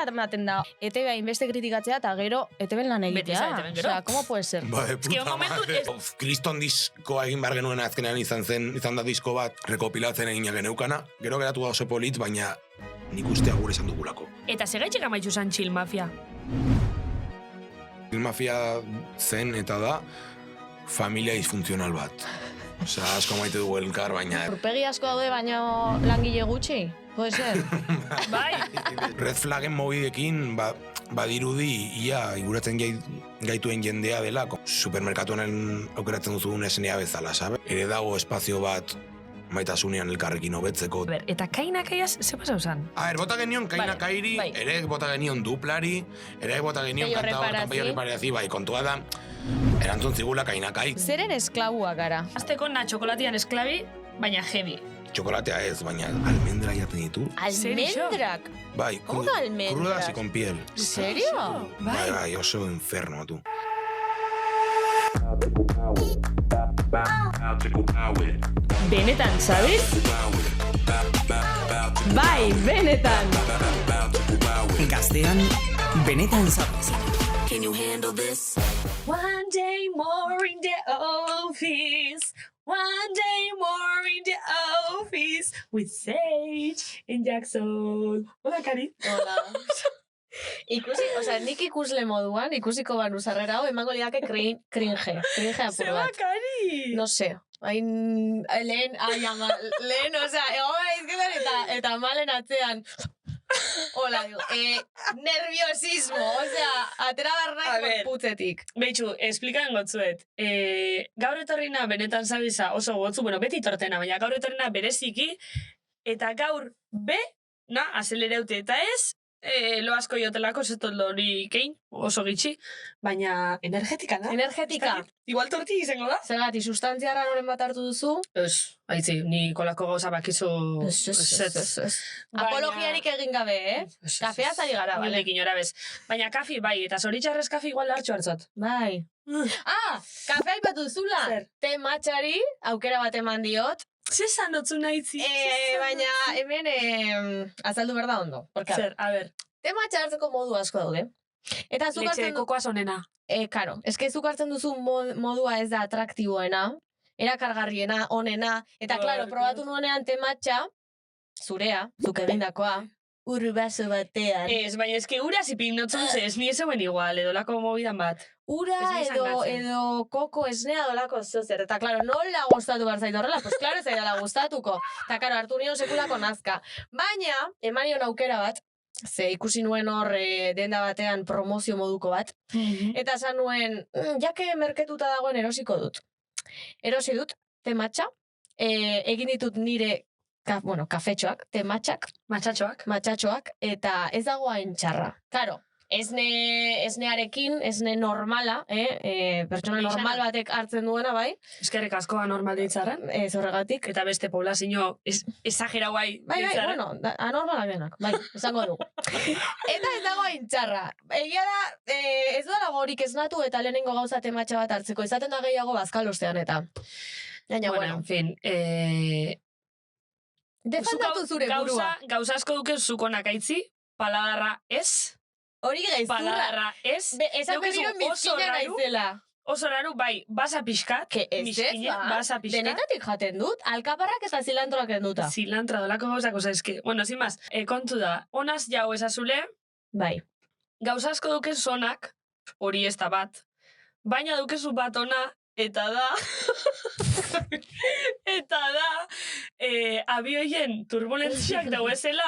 ematen da ETB hainbeste kritikatzea eta gero ETB lan egitea. Osea, ¿cómo puede ser? Puta madre. Kriston diskoa egin behar genuen azkenean izan da disko bat rekopilatzen egina geneukana. Gero geratu da oso polit, baina nik ustea gure esan dugulako. Eta segaitxek amaitzu zan Chill Mafia? Chill Mafia zen eta da familia disfuntzional bat. Osea, asko maite dugu elkar, baina... Urpegi asko daude, baina langile gutxi? Puede ser? Bai. Red Flaggen mobidekin, badirudi ia inguratzen gaituen jendea dela, supermerkatuan aukeratzen duzun esnea bezala, sabe? Ere dago espazio bat maitasunean elkarrekin hobetzeko. Eta Kaina Kaiaz, ze pasau zan? Bota genion Kaina Kairi, ere bota genion Duplari, ere bota genion kantador Peio Reparazi, bai, kontua da, erantzun zigula Kaina Kai. Zeren esklabua gara? Azteko na txokolatian esklabi, baina heavy. Txokolatea ez, baina almendra jaten ditu. Almendrak? Bai, crudas y con piel. ¿Serio? Bai, oso enfermo, tu. Benetan, sabes? Bai, benetan! Gaztean, benetan sabes. Can you handle this? One day more in the office. One day more in the office. With Sage and Jackson. Hola, Kari. Hola. Nik ikusle moduan, ikusiko banu sarrera hau, emango lidake cringe apur bat. Kari! No sé. Lehen, osea, izketan eta malen atzean. Hola, digo, nerviosismo, osea, atera barnaik putzetik. Beitxu, explikan gotzuet. Gaur etorrina benetan zabiza oso gotzu, bueno, beti tortena, baina gaur etorrina bereziki, eta gaur azelereute eta ez, lo asko jotelako, zetot lori kein, oso gitxi, baina energetika da. Energetika. Igual torti izango da. Zergati, sustantzia ranoren bat hartu duzu? Ez, haitzi, ni kolako gauza bakizu... Apologiarik egin gabe, Kafea zari gara, bale? Nekin ora bez. Baina kafi, bai, eta zoritxarrez kafi igual hartxo hartzot. Bai. Kafea ipatu zula. Te matxari, aukera bat eman diot. Zezan dotzu nahitzi. Baina hemen azaldu berda ondo. Zer, a ber. Te matxa hartzeko modu asko daude. Eta Letxe kokoaz onena. Karo, eske zuk hartzen duzu modua ez da atraktiboena, erakargarriena, onena, eta klaro, probatu nuenean te matxa, zurea, zuk egindakoa, urbaso batean. Ez, baina eske ura zipinotzun ez ni ezeuen igual, edo lako mobidan bat. Ura edo koko esnea dolako zozer. Eta, klaro, nola gustatu behar zaitu horrela? Pues, klaro, ez zaidala gustatuko. Eta, klaro, hartu nion sekulako nazka. Baina, emanion aukera bat, ze ikusi nuen hor denda batean promozio moduko bat. Eta esan nuen, jake merketuta dagoen erosiko dut. Erosi dut, te matxa, egin ditut nire kafetxoak, te matxak, matxatxoak, eta ez dago hain txarra. Karo, esnearekin, esne normala, pertsona normal batek hartzen duena, bai? Eskerrik askoa normal ditzarren. Ez horregatik. Eta beste poblazio exagerau bai ditzarren. Bai, bueno, anormalak denak, bai, esango dugu. Eta ez dago hain txarra. Egia da, ez duela gorik esnatu eta lehenengo gauza tematxa bat hartzeko. Izaten da gehiago bazkalostean eta. Bueno, en fin, defendatu zure burua. Gauza asko duke zukonak aitzi, paladarra ez. Hori gaizurra. Paladarra ez. Esan berriro mizkina naizela. Oso raru, bai, basa pixkat. Basa pixkat. Denetatik jaten dut, alkaparrak eta zilantroak enduta. Zilantra dolako gauzak, oza, eski. Bueno, sin más, kontu da, onaz jau esazule. Bai. Gauza asko duke zonak, hori ez da bat. Baina dukezu bat ona, eta da... abioien turbulentziak dauezela,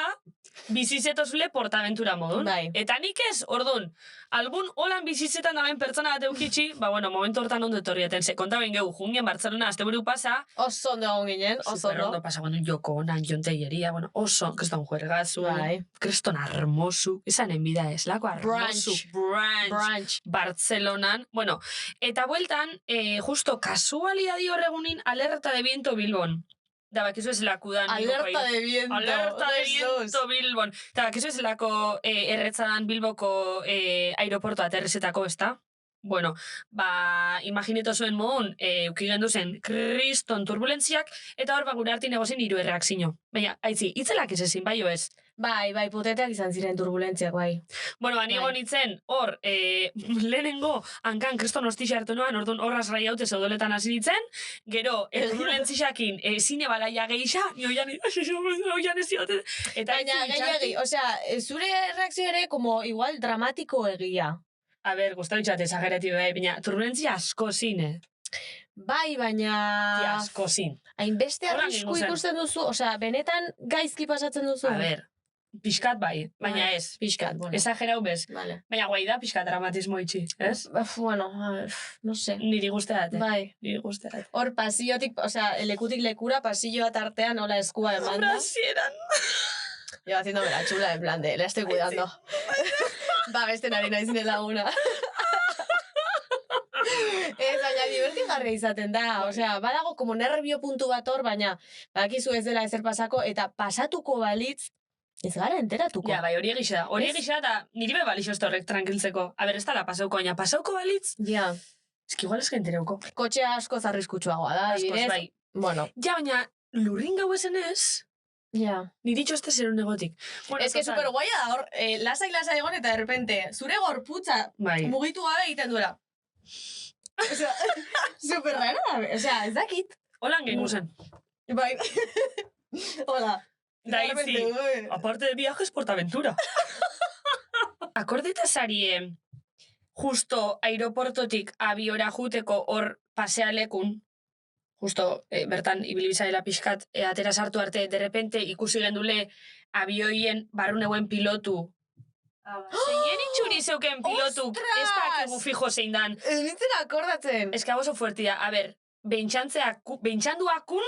bizizetozule portaventura modun. Bai. Eta nik ez, ordun, algun holan bizizetan daben pertsona bat eukitxi, momentu hortan ondo etorrieten, ze konta behin gehu, jungien Bartzelona, azte buru pasa. Oso ondo egon ginen, oso ondo. Super ondo pasa, joko onan, jonteieria, oso, kriston juergazu, kriston hermosu, esan enbida ez, lako hermosu, brunch, Bartzelonan, eta bueltan, justo kasualidadi horregunin, alerta de viento Bilbon. Da, bakizu ez lako dan... Alerta de viento. Alerta de viento Bilbon. Da, bakizu ez lako erretzadan Bilboko aeroporto aterrizetako, ez da? Bueno, imagineto zuen modun, eukigendu zen kriston turbulentziak, eta hor gure hartin egozin hiru erreakzio. Baina, aitzi, itzelak ez ezin, bai ez? Bai, potenteak izan ziren turbulentziak, bai. Bueno, nigo nintzen, hor, lehenengo hankan kriston hostixa hartu noan, orduan horraz rai haute zeudoletan hasi nintzen, gero, turbulentziakin zine balaia geisha, ni oian ez diote. Baina, gehiagi, osea, zure reakzio ere, como igual dramatiko egia. A ber, gustau itxate, exageratibo, baina turbulentzia asko zine. Bai, baina... Asko zin. Hainbeste arrisku ikusten duzu, osea, benetan gaizki pasatzen duzu. A ber, pixkat bai, baina ez. Pixkat, bueno. Exagerau bez. Vale. Baina guai da pixkat dramatismo itxi, ez? Bueno, no sé. Niri guzteate. Bai. Niri guzteate. Hor pasillotik, osea, lekutik lekura, pasilloa tartean, hola eskua emanda. Brasieran. Yo haciéndome la chula, en plan de, le estoy cuidando. Beste nari naiz nire laguna. Ez, baina divertigarria izaten da. Osea, badago como nervio puntu bat hor, baina badakizu ez dela ezer pasako, eta pasatuko balitz, ez gara enteratuko. Ja, bai, hori egisa da. Hori egisa da, niri be balixo ez horrek tranquiltzeko. A ber, ez dala pasauko, baina pasauko balitz? Ja. Ez que igual ez entereuko. Kotxea asko zarriskutsuagoa da, Askoz, direz. bai. Bueno. Ja, baina lurrin gau ezen ez, ja. niri txoste zerun negotik. Bueno, ez que super guaia da, hor, lasai egon eta de repente, zure gorputza mugitu gabe egiten duela. Osea, super raro da, osea, ez dakit. Holan gengu zen. Bai. Hola. Daitzi, aparte de viajes, portaventura. Akordeta zarie, justo aeroportotik abiora juteko hor pasealekun, justo bertan ibilbizadela pixkat atera sartu arte, de repente ikusi gendule abioien barruneuen pilotu. Zeinen itxuri zeuken pilotu, ez dakigu fijo zein dan. Ez nintzen akordatzen. Ez que oso fuertia, a ber, bentsanduakun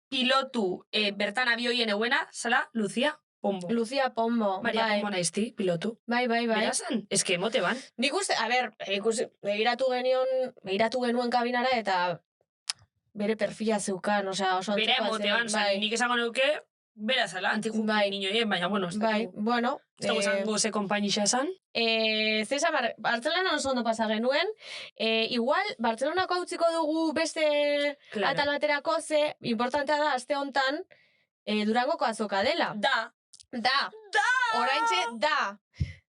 pilotu bertan abioien euena, zala, Lucia Pombo. Lucia Pombo, Maria Pombo naizti, pilotu. Bai. Berazan, ez que emote ban. Nik uste, a ber, begiratu genuen kabinara eta bere perfila zeukan, osea, oso bere emote ban, nik esango neuke, bera zala, antijuki niñoien, baina, bueno, ez bai, bueno. Ez dago zango ze kompainixa esan. Cesar, Bartzelona oso ondo pasa genuen. Igual, Bartzelonako hautziko dugu beste atal baterako, ze importantea da, aste hontan, Durangoko azoka dela. Da. Oraintxe, da.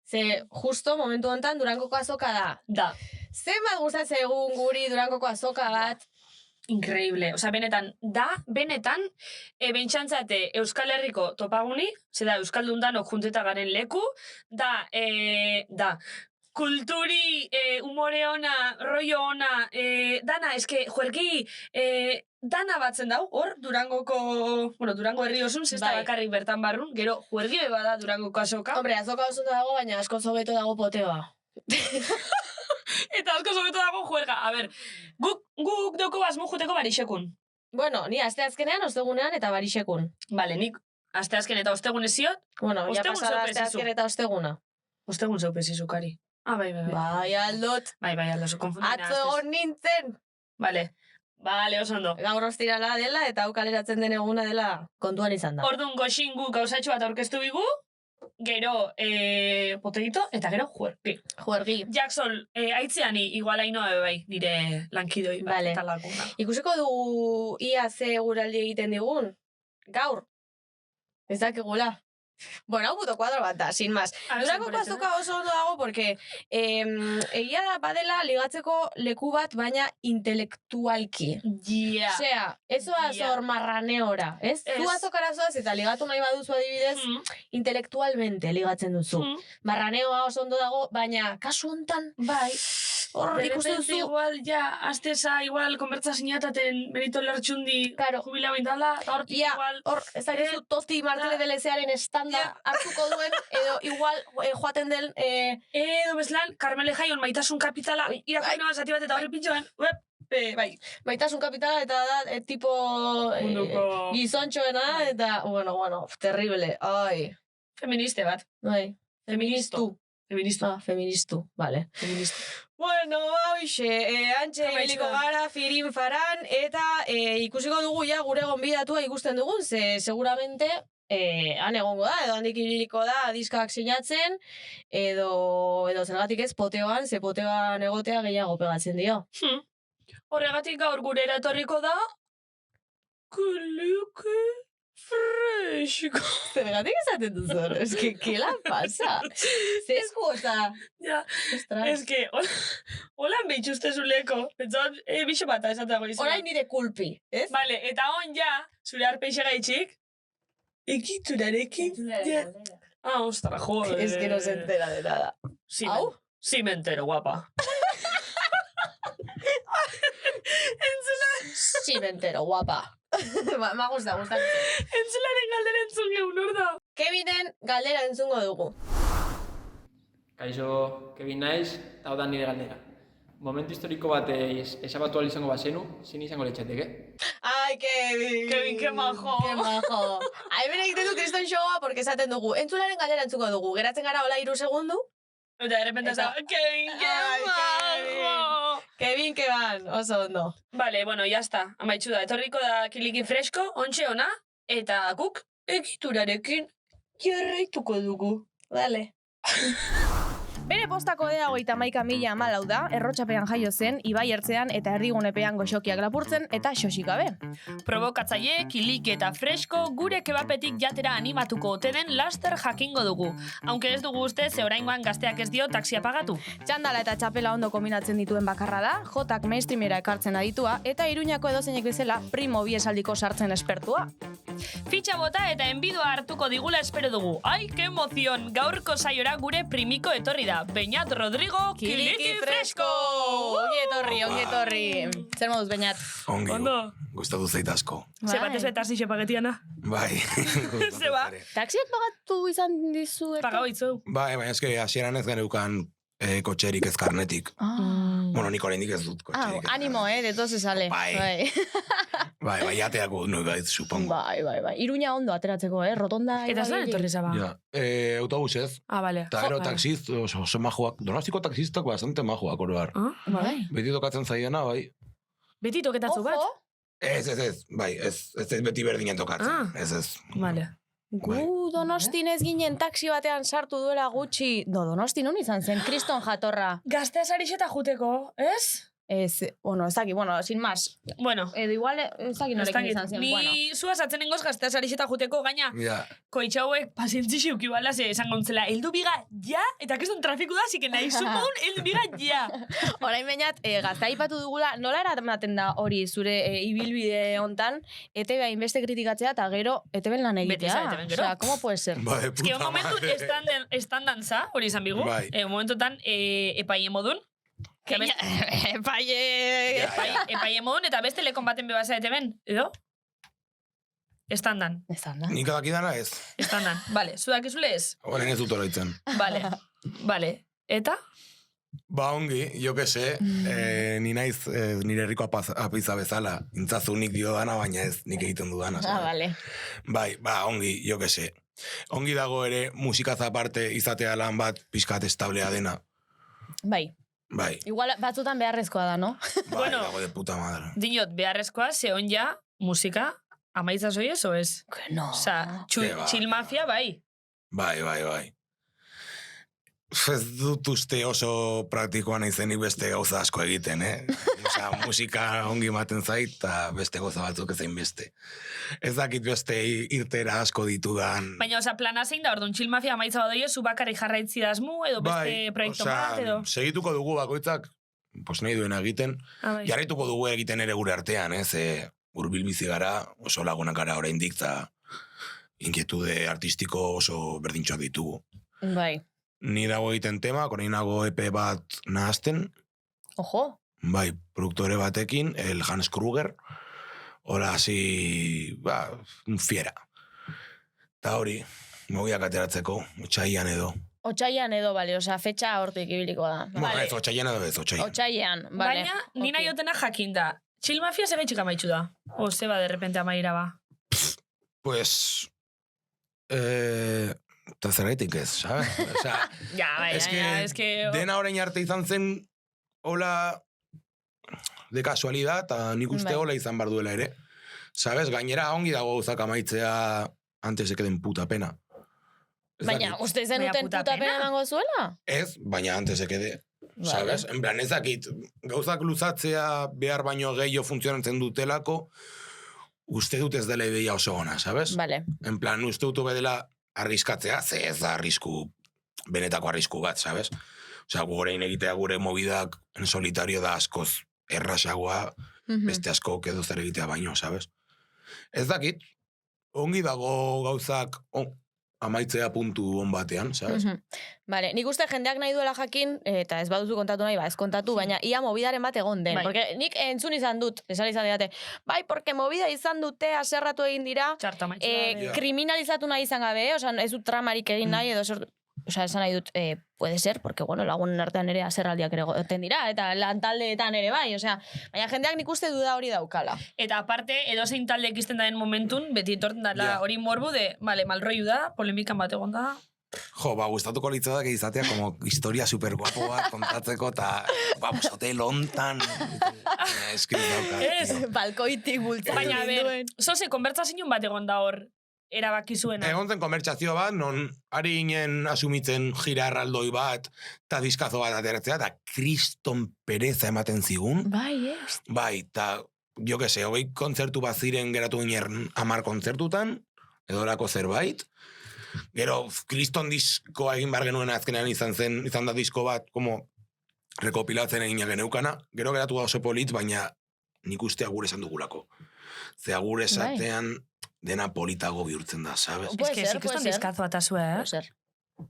Ze, justo, momentu hontan, Durangoko azoka da. Da. Zenbat gustatzen egun guri Durangoko azoka bat. Increíble. Osa, benetan, bentsantzate Euskal Herriko topaguni, da Euskaldun danok junteta garen leku, da, kulturi, humore ona, rollo ona, dana, eske, juergi, dana batzen dau, hor, Durango herri osun, zesta bakarrik bertan barrun, gero, juergi beba da Durangoko azoka. Hombre, azoka osun dago, baina asko zobeto dago poteoa. Eta asko zobeto dago juerga. A ber, guk doko bazmu juteko barixekun. Bueno, ni asteazkenean, ostegunean eta barixekun. Vale, nik asteazken eta ostegun eziot. Bueno, ya pasada asteazken eta osteguna. Ostegun zeupezizukari. Ah, bai. Bai, aldot. Bai, aldo, konfundina. Atzo egon nintzen. Vale, oso ondo. Gaur ostirala dela eta hau kaleratzen den eguna dela kontuan izan da. Orduan goxingu gauzatxo bat aurkeztu bigu, gero poteito, eta gero juergi. Jackson, aitzeani igualainoa bai, nire lankidoi bat eta laguna. Ikusiko dugu ia ze guraldi egiten digun? Gaur? Ez dakigula. Bueno, hau puto kuadro bat da, sin más. Durangoko azoka oso ondo dago, porque egia da badela ligatzeko leku bat, baina intelektualki. Yeah. Osea, ezoaz hor marraneora, ez? Zu azokara zoaz eta ligatu nahi baduzu adibidez, intelektualmente ligatzen duzu. Marraneoa oso ondo dago, baina kasu hontan, bai, hor ikusten duzu. Igual, asteza, igual, konbertza sinataten Benito Lertxundi jubila bintala, hortik igual. Hor, ez dakizu Toti Martínez de Lezearen estanda hartuko duen, edo igual joaten den... Edo bezlan, Carmele Jaion maitasun kapitala, irakoin noan zati bat eta horri pintxoan, bai. Maitasun kapitala eta da, tipo gizontxoena, eta, bueno, terrible, ai. Feministe bat. Bai. Feministu, vale. Bueno, hoxe, antxe biliko gara, firin faran, eta ikusiko dugu ja gure gonbidatua ikusten dugun, ze seguramente han egongo da, edo handik ibiliko da diskak sinatzen, edo zergatik ez poteoan, ze poteoan egotea gehiago pegatzen dio. Horregatik gaur gure eratorriko da, Kiliky Fresko. Zergatik esaten duzu hor, eske, ¿qué la pasa? Zesku, oza. Ja, eske, holan behitxuste zuleko. Entzat, bixe bata esatago izan. Horain nire kulpi, ez? Vale, eta on ja, zure arpeixe gaitxik, ekiturarekin. Ostra, joder. Es que no se entera de nada. Sí me entero, guapa. Sí me entero, guapa. Me ha gustado. Entzularen galdera entzun geun, hor da. Kevinen galdera entzungo dugu. Kaixo, Kevin naiz, eta hau da nire galdera. Momentu historiko bat esabatu ahal izango bazenu, zin izango letxateke? Ai, Kevin. Kevin, que majo. Que majo. Ai, bere egiten du kriston showa, porque esaten dugu. Entzularen galdera entzuko dugu. Geratzen gara hola 3 segundu. Eta de repente está, Kevin, que majo. Kevin, que van, oso ondo. Vale, bueno, ya está. Amaitxu da, etorriko da Kiliky Fresko, ontxe ona, eta guk egiturarekin jarraituko dugu. Dale. Bere postako ea 31.014 da, errotxapean jaio zen, Ibai ertzean eta erdigunepean goxokiak lapurtzen eta xoxik gabe. Provokatzaile, Kiliky eta Fresko gure kebapetik jatera animatuko ote den laster jakingo dugu. Aunque ez dugu uste, ze oraingoan gazteak ez dio taksia pagatu. Txandala eta txapela ondo kombinatzen dituen bakarra da, jotak mainstreamera ekartzen aditua, eta Iruñako edozeinek bezala primo bi esaldiko sartzen espertua. Fitxa bota eta enbidua hartuko digula espero dugu. Ai, que emozion! Gaurko saiora gure primiko etorri da. Beñat Rodrigo, Kiliky Fresko! Ongi etorri. Zer moduz, Beñat? Ongi, Ondo. gustatu zait asko. Ze batez betarzi xepagetiana. Bai. Ze ba? Taxiak pagatu izan dizu? Pagau itzu. Bai, baina eske hasieran ez geneukan kotxerik ez karnetik. Bueno, nik oraindik ez dut kotxerik. Animo, de todo se sale. Bai. Bai, jateako no gaiz, supongo. Bai. Iruña ondo ateratzeko, Rotonda. Eta zelan etorri zaba? Ja, autobusez. Bale. Eta gero taxiz, oso majoak. Donostiko taxistak bastante majoak oroar. Bai. Beti tokatzen zaiena, bai. Beti toketatzu bat? Ez, bai, ez beti berdinen tokatzen. Ez. Vale. Gu Donostin ez ginen taxi batean sartu duela gutxi. Donostin hon izan zen, kriston jatorra. Gaztea sarixeta juteko, ez? Ez, ez daki, sin más. Bueno. Edo igual, ez daki norekin izan zen, bueno. Ni zua satzen nengoz gaztea sarixeta juteko, gaina koitxauek pazientzi xiuki bala, ze esan gontzela, eldu biga ja, eta keston trafiku da, ziken nahi zumun, eldu biga ja. Orain Beñat, gaztea ipatu dugula, nola eramaten da hori zure ibilbide hontan, ETV hainbeste kritikatzea eta gero ETV lan egitea. Osea, ¿cómo puede ser? Bai, puta madre. Momentu estandan za, hori izan bigu, momentotan epaie modun, Epaie modun, eta beste lekon baten bebaza ETV-en, edo? Estandan. Nik adakidana ez. Estandan, bale, zudakizule ez? Horren ez dut oroitzen. Bale, eta? Ba, ongi, jo que se, ni naiz nire herriko apiza bezala, intzazu nik dio dana, baina ez nik egiten du dana. Bale. Bai, ba, ongi, jo que se. Ongi dago ere musikaz aparte izatea lan bat pixkat establea dena. Bai. Igual batzutan beharrezkoa da, no? Bai, dago de puta madre. Dinot, beharrezkoa, zehon ja, musika, amaitza zoi ez, o ez? No. Osa, chill mafia, bai. Bai. Ez dut uste oso praktikoan izenik beste gauza asko egiten, Osa, musika ongi ematen zait, eta beste gauza batzuk ezein beste. Ez dakit beste irtera asko ditudan. Baina, osa, plana zein da, orduan, chill mafia amaitza badoio, zu bakarrik jarraitzi dazmu, edo beste proiektu bat, edo? Segituko dugu bakoitzak, nahi duena egiten, jarraituko dugu egiten ere gure artean, hurbil bizi gara, oso lagunak gara oraindik, eta inkietude artistiko oso berdintxoak ditugu. Bai. Ni dago egiten tema, orain nago EP bat nahazten. Ojo. Bai, produktore batekin, el Hans Kruger. Hola, así, un fiera. Ta hori, mogiak ateratzeko, otxaian edo. Otxaian edo, bale, oza, fetxa hortik ibiliko da. Bueno, ez, otxaian edo ez, otxaian. Otxaian, bale. Baina, nina jotena jakinda. Chill mafia segaitxik amaitxu da? O zeba, de repente amaira ba? Pues... Eta zergaitik ez, ¿sabes? O sea, es que... Dena orain arte izan zen, hola, de casualidad, eta nik uste hola izan bar duela ere. ¿Sabes? Gainera ongi dago gauzak amaitzea antes se queden puta pena. Baina, uste zenuten puta pena emango zuela? Ez, baina antes se quede. ¿Sabes? En plan, ez dakit, gauzak luzatzea behar baino gehiago funtzionatzen dutelako, uste dut ez dela ideia oso ona, ¿sabes? Vale. En plan, uste dut bedela arriskatzea, ze ez da arrisku, benetako arrisku bat, ¿sabes? Osea, gurein egitea gure mobidak en solitario da askoz errasagoa, beste asko edo zer egitea baino, ¿sabes? Ez dakit, ongi dago gauzak amaitzea puntu on batean, ¿sabes? Vale, nik uste jendeak nahi duela jakin, eta ez baduzu kontatu nahi, ez kontatu, baina ia movidaren bat egon den. Porque nik entzun izan dut, esan izan didate, bai, porque movida izan dute, aserratu egin dira, kriminalizatu nahi izan gabe, oza, ez dut tramarik egin nahi, edo sortu. Osa, esan nahi dut, puede ser, porque, bueno, lagunen artean ere aserraldiak ere goten dira, eta lantaldeetan ere bai, osea, baina jendeak nik uste duda hori daukala. Eta aparte, edozein talde ekizten daren momentun, beti etorten dala hori morbu de, vale, malroiu da, polemikan bat egon da. Jo, gustatuko litzadak izatea, como historia super guapo bat kontatzeko, eta, vamos, hotel hontan, balkoitik bultzak. Baina, ber, zoze, konbertsazioen bat egon da hor, erabaki zuena. Egon zen konbertsazio bat, non ari ginen asumitzen gira erraldoi bat, eta diskazo bat ateratzea, eta kriston pereza ematen zigun. Bai, ez. Bai, eta, jo que se, hogei kontzertu bat ziren geratu ginen 10 kontzertutan, edorako zerbait. Gero, kriston diskoa egin bar genuen azkenean izan da disko bat, como, rekopilatzen egin geneukana. Gero geratu da oso polit, baina nik ustea gure esan dugulako. Zea gure esatean, dena politago bihurtzen da, ¿sabes? Es que sí que eston dizkazo atasua,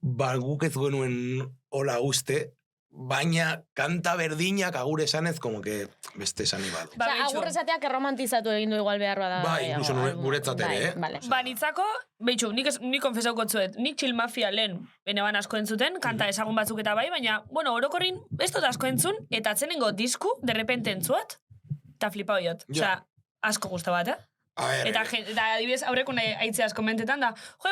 Ba, guk ez genuen hola uste, baina kanta berdinak agure esanez, como que beste esan ibadu. Osa, agur esateak erromantizatu egin du igual behar bada. Bai, incluso guretzat ere, Ba, nitzako, behitxu, nik konfesauko tzuet, nik Chill Mafia lehen beneban asko entzuten, kanta ezagun batzuk eta bai, baina, bueno, orokorrin, ez dut asko entzun, eta atzenengo disku, derrepente entzuat, eta flipau jot. Osea, asko guzta bat, Eta adibidez aurreko nahi aitzea asko mentetan da,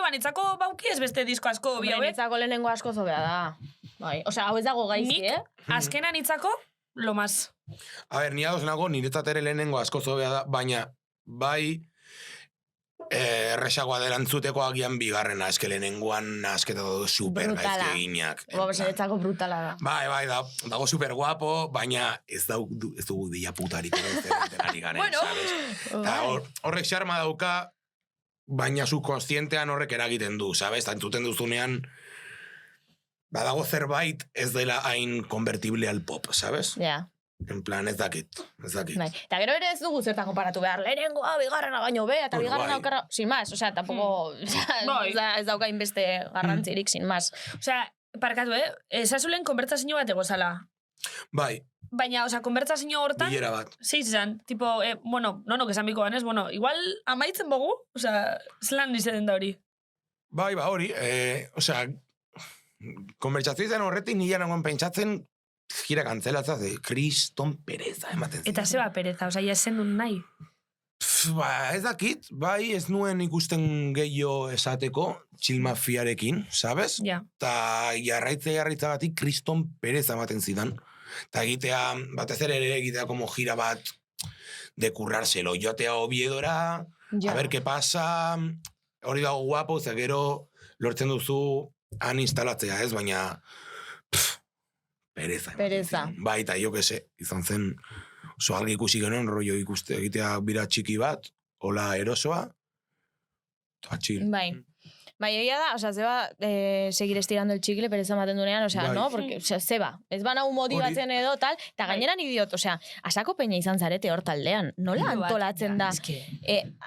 nitzako bauki ez beste disko asko bi hauek. Nitzako lehenengo asko zobea da. Bai, osea, hau ez dago gaizki, Nik, azkena nitzako, lo más. A ber, ni ados nago, niretzat ere lehenengo asko zobea da, baina, bai, erresagoa delantzuteko agian bigarrena, eske lehenengoan asketa dugu super gaizki eginak. Niretzako brutala da. Bai, dago super guapo, baina ez dugu dia putarik ari garen, sabes? Eta horrek xarma dauka, baina subkonstientean horrek eragiten du, sabes? Eta entzuten duzunean, badago zerbait ez dela hain konvertible al pop, sabes? Ja. En plan, ez dakit. Eta gero ere ez dugu zertan konparatu behar, lehenengoa, bigarrena baino be, eta bigarrena aukarra, sin más, osea, tampoco, ez dauka inbeste garrantzirik, sin más. Osea, parkatu, esazulen konbertsazio bat egozala. Bai. Baina, osea, konbertsazio hortan... Bilera bat. Zeiz izan, tipo, bueno, esan biko ganez, bueno, igual amaitzen bogu, osea, zelan izan da hori. Bai, hori, osea, konbertsazio izan horretik nila nagoen pentsatzen, gira kantzelatza de kriston pereza ematen zen. Eta zeba pereza, osea, ja esen duen nahi? Ba, ez dakit, bai, ez nuen ikusten gehiago esateko Chill Mafiarekin, sabes? Ja. Ta jarraitza batik kriston pereza ematen zidan. Ta egitea, batez ere egitea como gira bat de currárselo, joatea Oviedora, a ver qué pasa, hori dago guapo, ze gero lortzen duzu han instalatzea, ez, baina pereza. Bai, eta jo que se, izan zen, oso algi ikusi genuen, rollo ikuste egitea bira txiki bat, hola erosoa, eta chill. Bai. Bai, egia da, osea, zeba seguir estirando el chicle, pereza maten dunean, osea, no? Porque, osea, zeba, ez bana motibatzen edo, tal, eta gaineran idiot, osea, asako peina izan zarete hor taldean, nola antolatzen da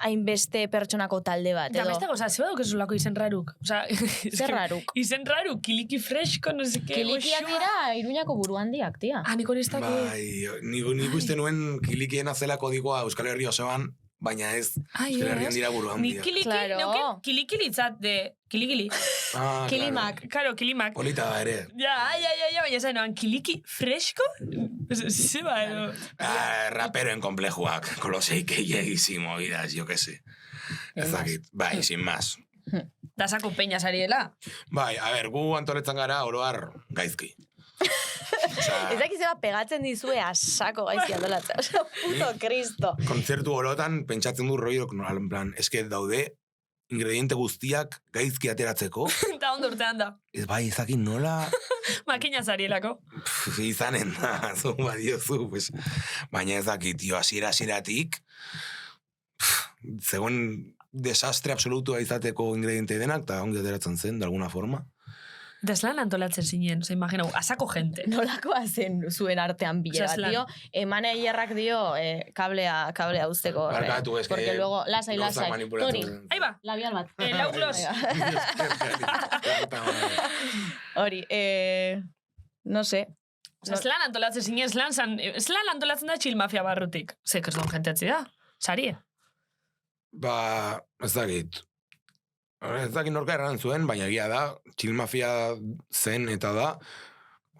hainbeste pertsonako talde bat, edo? Da, beste goza, zeba dukezulako izen raruk. Zer raruk? Izen raruk, kiliki fresko, no sé qué. Kilikiak dira, Iruñako buruandiak, tia. Niko niztak. Bai, nik uste nuen kilikien azelako digoa Euskal Herri osoan, baina ez, Euskal Herrian dira buruan dira. Ni kilikilitzat de... Kilikili. Kilimak. Claro, kilimak. Polita da ere. Ja, baina zain, noan, kiliki fresko? Zeba, edo. Raperoen komplejuak, kolosei keiegisimo, idas, jo que se. Ez dakit, bai, sin más. Da sako peña sariela. Bai, a ver, gu antoletzen gara oroar gaizki. Ez dakiz eba pegatzen dizue asako gaizki antolatza. Puto Cristo. Kontzertu orotan pentsatzen du rollo, en plan, eske daude ingrediente guztiak gaizki ateratzeko. Eta ondo urtean da. Ez bai, ezakin nola... Makina zarielako. Izanen da, zu badiozu, pues. Baina ez dakit, tio, hasieratik zegoen desastre absolutua izateko ingrediente denak, eta ongi ateratzen zen, de alguna forma. Deslan antolatzen zinen, se imaginau, asako gente. Nolakoa zen zuen artean bilera, tío. Emane hierrak dio kablea usteko. Barkatu, es que... Porque luego, lasai. Toni, ahí va. labial bat. Lau glos. Hori, no sé. Eslan antolatzen zinen, eslan antolatzen da chill mafia barrutik. Ze, keston jentetzi da, sarie. Ba, ez dakit. Ez dakit norka erran zuen, baina egia da, chill mafia zen eta da,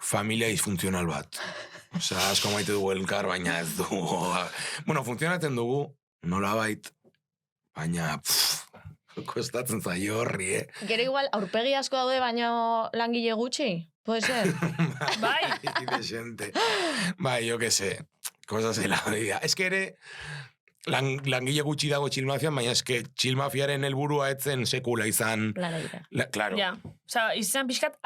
familia disfuntzional bat. Osea, asko maite dugu elkar, baina ez dugu... Bueno, funtzionatzen dugu, nolabait, baina... Kostatzen zaio horri, Gero igual, aurpegi asko daude, baina langile gutxi? Puede ser? Bai. Decente. Bai, jo que sé. Cosas de la vida. Es que ere... Langile gutxi dago txilmafian, baina eske txilmafiaren helburua etzen sekula izan... Claro. Ja, oza, izan pixkat,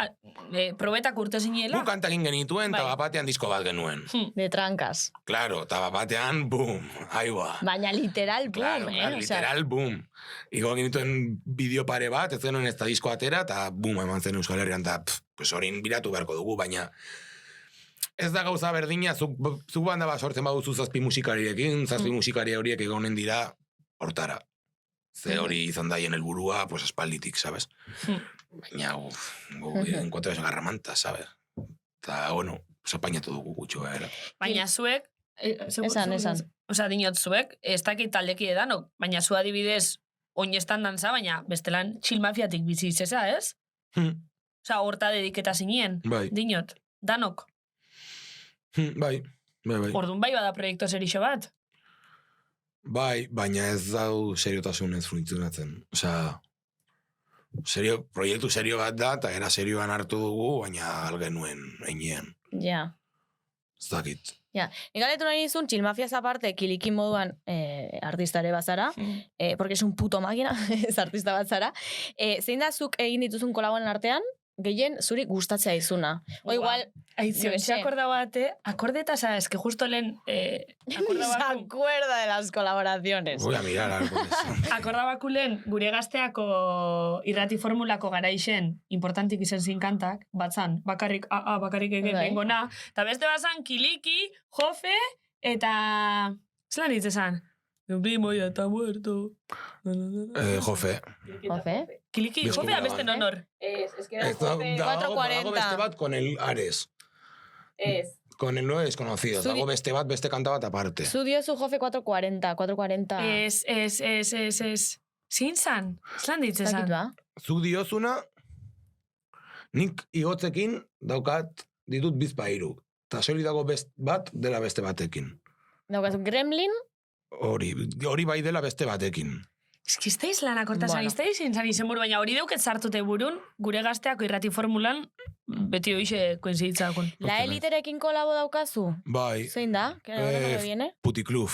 probetak urte zinela. Gu kantakin genituen, eta bapatean disko bat genuen. De trancas. Claro, eta bapatean, boom, aiba. Baina literal boom, Claro, literal boom. Iko genituen bideo pare bat, ez zenuen ez da disko atera, eta boom, eman zen Euskal Herrian, eta pues horin biratu beharko dugu, baina... Ez da gauza berdina, zuk banda bat sortzen baduzu zazpi musikariekin, zazpi musikari horiek egonen dira hortara. Ze hori izan daien helburua, pues espalditik, sabes? Baina, enkontra esan garramanta, sabes? Eta, bueno, apainatu dugu gutxo, Baina zuek... Esan. Osa, dinot zuek, ez dakit taldeki edanok, baina zu adibidez oinestan danza, baina bestelan chill mafiatik bizi izesa, ez? Osa, horta dediketa zinien, dinot, danok. Bai. Orduan bai bada proiektu serixo bat? Bai, baina ez dau seriotasunez funtzionatzen. Osea, proiektu serio bat da, eta era serioan hartu dugu, baina algenuen einean. Ja. Ez dakit. Ja, nikaletu nahi nizun, chill mafiaz aparte, kilikin moduan artistare bazara, porque es un puto máquina, ez artista batzara. Zein da zuk egin dituzun kolaboen artean, gehien zuri gustatzea izuna. O igual... Aitzio, se akorda bate, akordeta, sabes, que justo lehen... Se acuerda de las colaboraciones. Voy a mirar algo de eso. Akordabaku lehen, gure gazteako irrati formulako garaixen importantik izen zinkantak, batzan, bakarrik egen gengona, eta beste bazan kiliki, jofe, eta... Zelan ditzezan? Mi primo ya está muerto. Jofe. Jofe? Kiliki, jofe a beste nonor. Es que era jofe 440. Dago beste bat con el Ares. Con el no desconocido. Dago beste bat, beste kanta bat aparte. Zu diozu jofe 440. Ez. Zin zan? Zelan ditzezan? Zu diozuna, nik igotzekin daukat ditut bizpairu. Eta zori dago bat dela beste batekin. Daukaz Gremlin? Hori bai dela beste batekin. Eski izteiz lan akortazan, izteiz zan izen buru, baina hori deuket zartute burun, gure gazteako irrati formulan, beti hoxe koinziditzakun. La eliterekin kolabo daukazu? Bai. Zein da? Puticlub.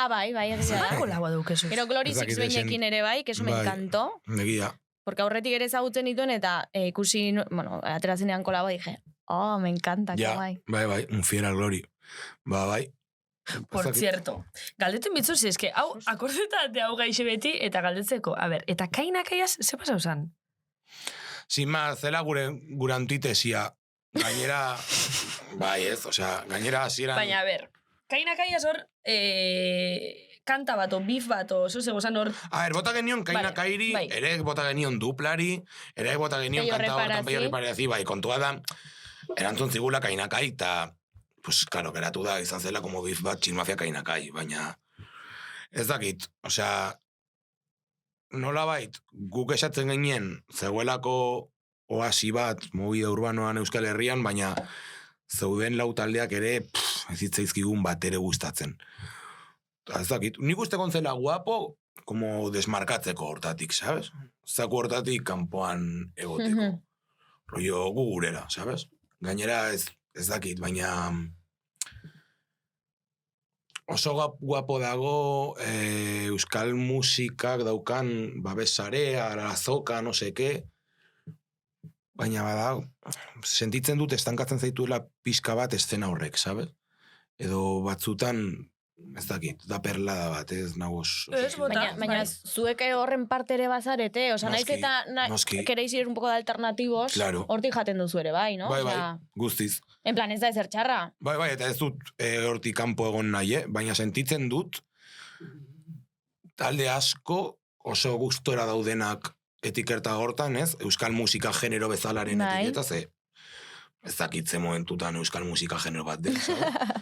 Bai, egia da. Zema kolabo daukezu? Pero Glory Six behinekin ere bai, que eso me encantó. Egia. Porque aurretik ere ezagutzen dituen eta ikusi, bueno, aterazenean kolabo dije, me encanta, que bai. Bai, un fiel al Glory. Bai. Por cierto, galdetu mitzuz, eske, hau, akordetate hau gaixe beti, eta galdetzeko, a ber, eta kainakaiaz, ze pasau zan? Sin más, zela gure antitesia, gainera, bai ez, osea, gainera hasieran... Baina, a ber, kainakaiaz hor, kanta bat, o bif bat, o zo zegozan hor... A ber, bota genion kainakairi, ere bota genion duplari, ere bota genion kanta hortan peio reparazi, bai, kontua da, erantzun zigula kainakai, eta... Pues, claro, geratu da, izan zela como bif bat txilmafia kainakai, baina ez dakit, osea, nola bait, guk esatzen genien, zegoelako oasi bat, movida urbanoan Euskal Herrian, baina zeuden lau taldeak ere, ez hitzaizkigun bat ere gustatzen. Ez dakit, nik uste kontzela guapo, como desmarkatzeko hortatik, sabes? Zaku hortatik kanpoan egoteko. Rollo gugurera, sabes? Gainera ez dakit, baina... oso guapo dago euskal musikak daukan babesarea, azoka, no seke, baina bada, sentitzen dut estankatzen zaituela pixka bat eszena horrek, sabes? Edo batzutan, ez dakit, da perlada bat, ez nagoz. Baina zuek horren parte ere bazarete, oza, naiz eta queréis ir un poco de alternativos, hortik jaten duzu ere, bai, no? Bai, guztiz. En plan, ez da ezer txarra. Bai, eta ez dut hortik kanpo egon nahi, baina sentitzen dut talde asko oso gustora daudenak etikerta hortan, ez? Euskal musika genero bezalaren etiketa, ze ez dakitze momentutan euskal musika genero bat den,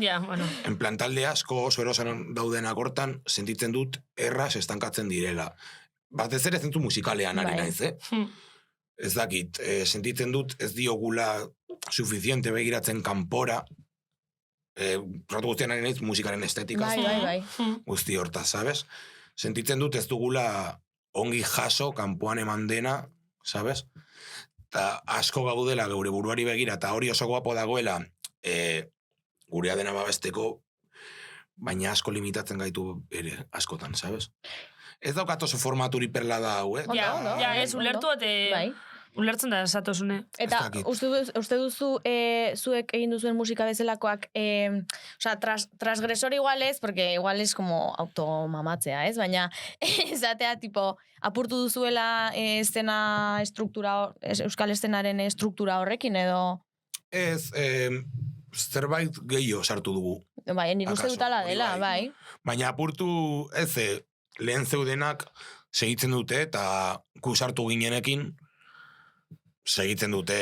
Ja, bueno. En plan, talde asko oso erosan daudenak hortan, sentitzen dut erraz estankatzen direla. Batez ere zentzu musikalean ari naiz, Ez dakit, sentitzen dut ez diogula suficiente begiratzen kanpora, ratu guztian ari naiz musikaren estetikaz. Bai. Guzti hortaz, sabes? Sentitzen dut ez dugula ongi jaso kanpoan eman dena, sabes? Eta asko gaudela geure buruari begira, eta hori oso guapo dagoela gurea dena babesteko, baina asko limitatzen gaitu ere askotan, sabes? Ez daukat oso formaturi perla da hau, Ja, ez, ulertu eta... Ulertzen da, esatosune. Eta uste duzu zuek egin duzuen musika bezalakoak, transgresor igual ez, porque igual es como automamatzea, ez? Baina, esatea, tipo, apurtu duzuela estena estruktura, euskal estenaren estruktura horrekin, edo? Ez, zerbait gehiago sartu dugu. Bai, nik uste dutala dela, bai. Baina apurtu, lehen zeudenak segitzen dute, eta gu sartu ginenekin, segitzen dute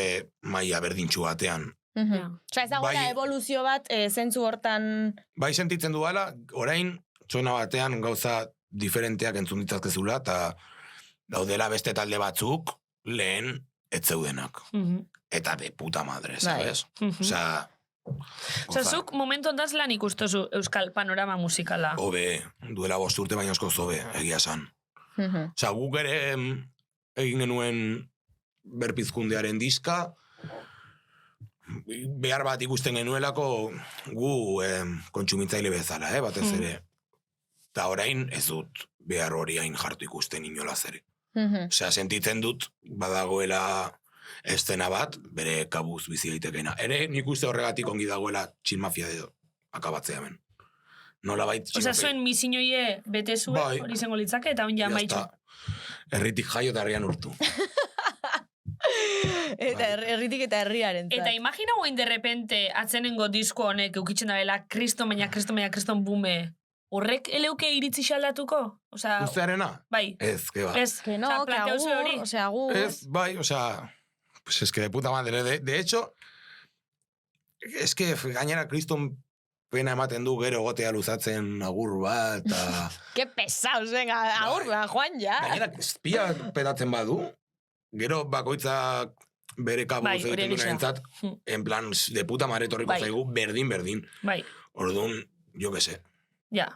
maila berdintxu batean. Osa, ez dagoela evoluzio bat zentzu hortan... Bai sentitzen duela, orain, txona batean gauza diferenteak entzun ditzazkezula, eta daudela beste talde batzuk, lehen etzeudenak. Eta de puta madre, sabes? Osa, zuk momentu ondaz lan ikustozu euskal panorama musikala. Hobe, duela 5 urte baino asko zobe, egia san. Osa, guk ere egin genuen berpizkundearen diska, behar bat ikusten genuelako gu kontsumitzaile bezala, batez ere. Eta orain ez dut behar hori hain jartu ikusten inolaz ere. Osea, sentitzen dut badagoela estena bat, bere kabuz bizi daitekena. Ere, nik uste horregatik ongi dagoela Chill Mafia edo akabatzea hemen. Nola bait... Osa, zuen misinoie bete zuen, hori izango litzake, eta onja maitxu. Erritik jaio eta herrian urtu. Eta herritik eta herriaren. Eta imagina guain de repente atzenengo disko honek eukitzen da bela kriston bume. Horrek eleuke iritzi xaldatuko? Ustearena? Bai. Ez, que ba. Ez, que no, que agur. Ez, bai, pues es que de puta madre. De hecho, es que gainera kriston pena ematen du gero gotea luzatzen agur bat. Que pesaos, venga, agur bat, Juan, ja. Gainera, espia petatzen badu, gero bakoitzak bere kabuz egiten duen entzat, en plan, de puta madre torriko zaigu, berdin. Bai. Orduan, jo que sé. Ja.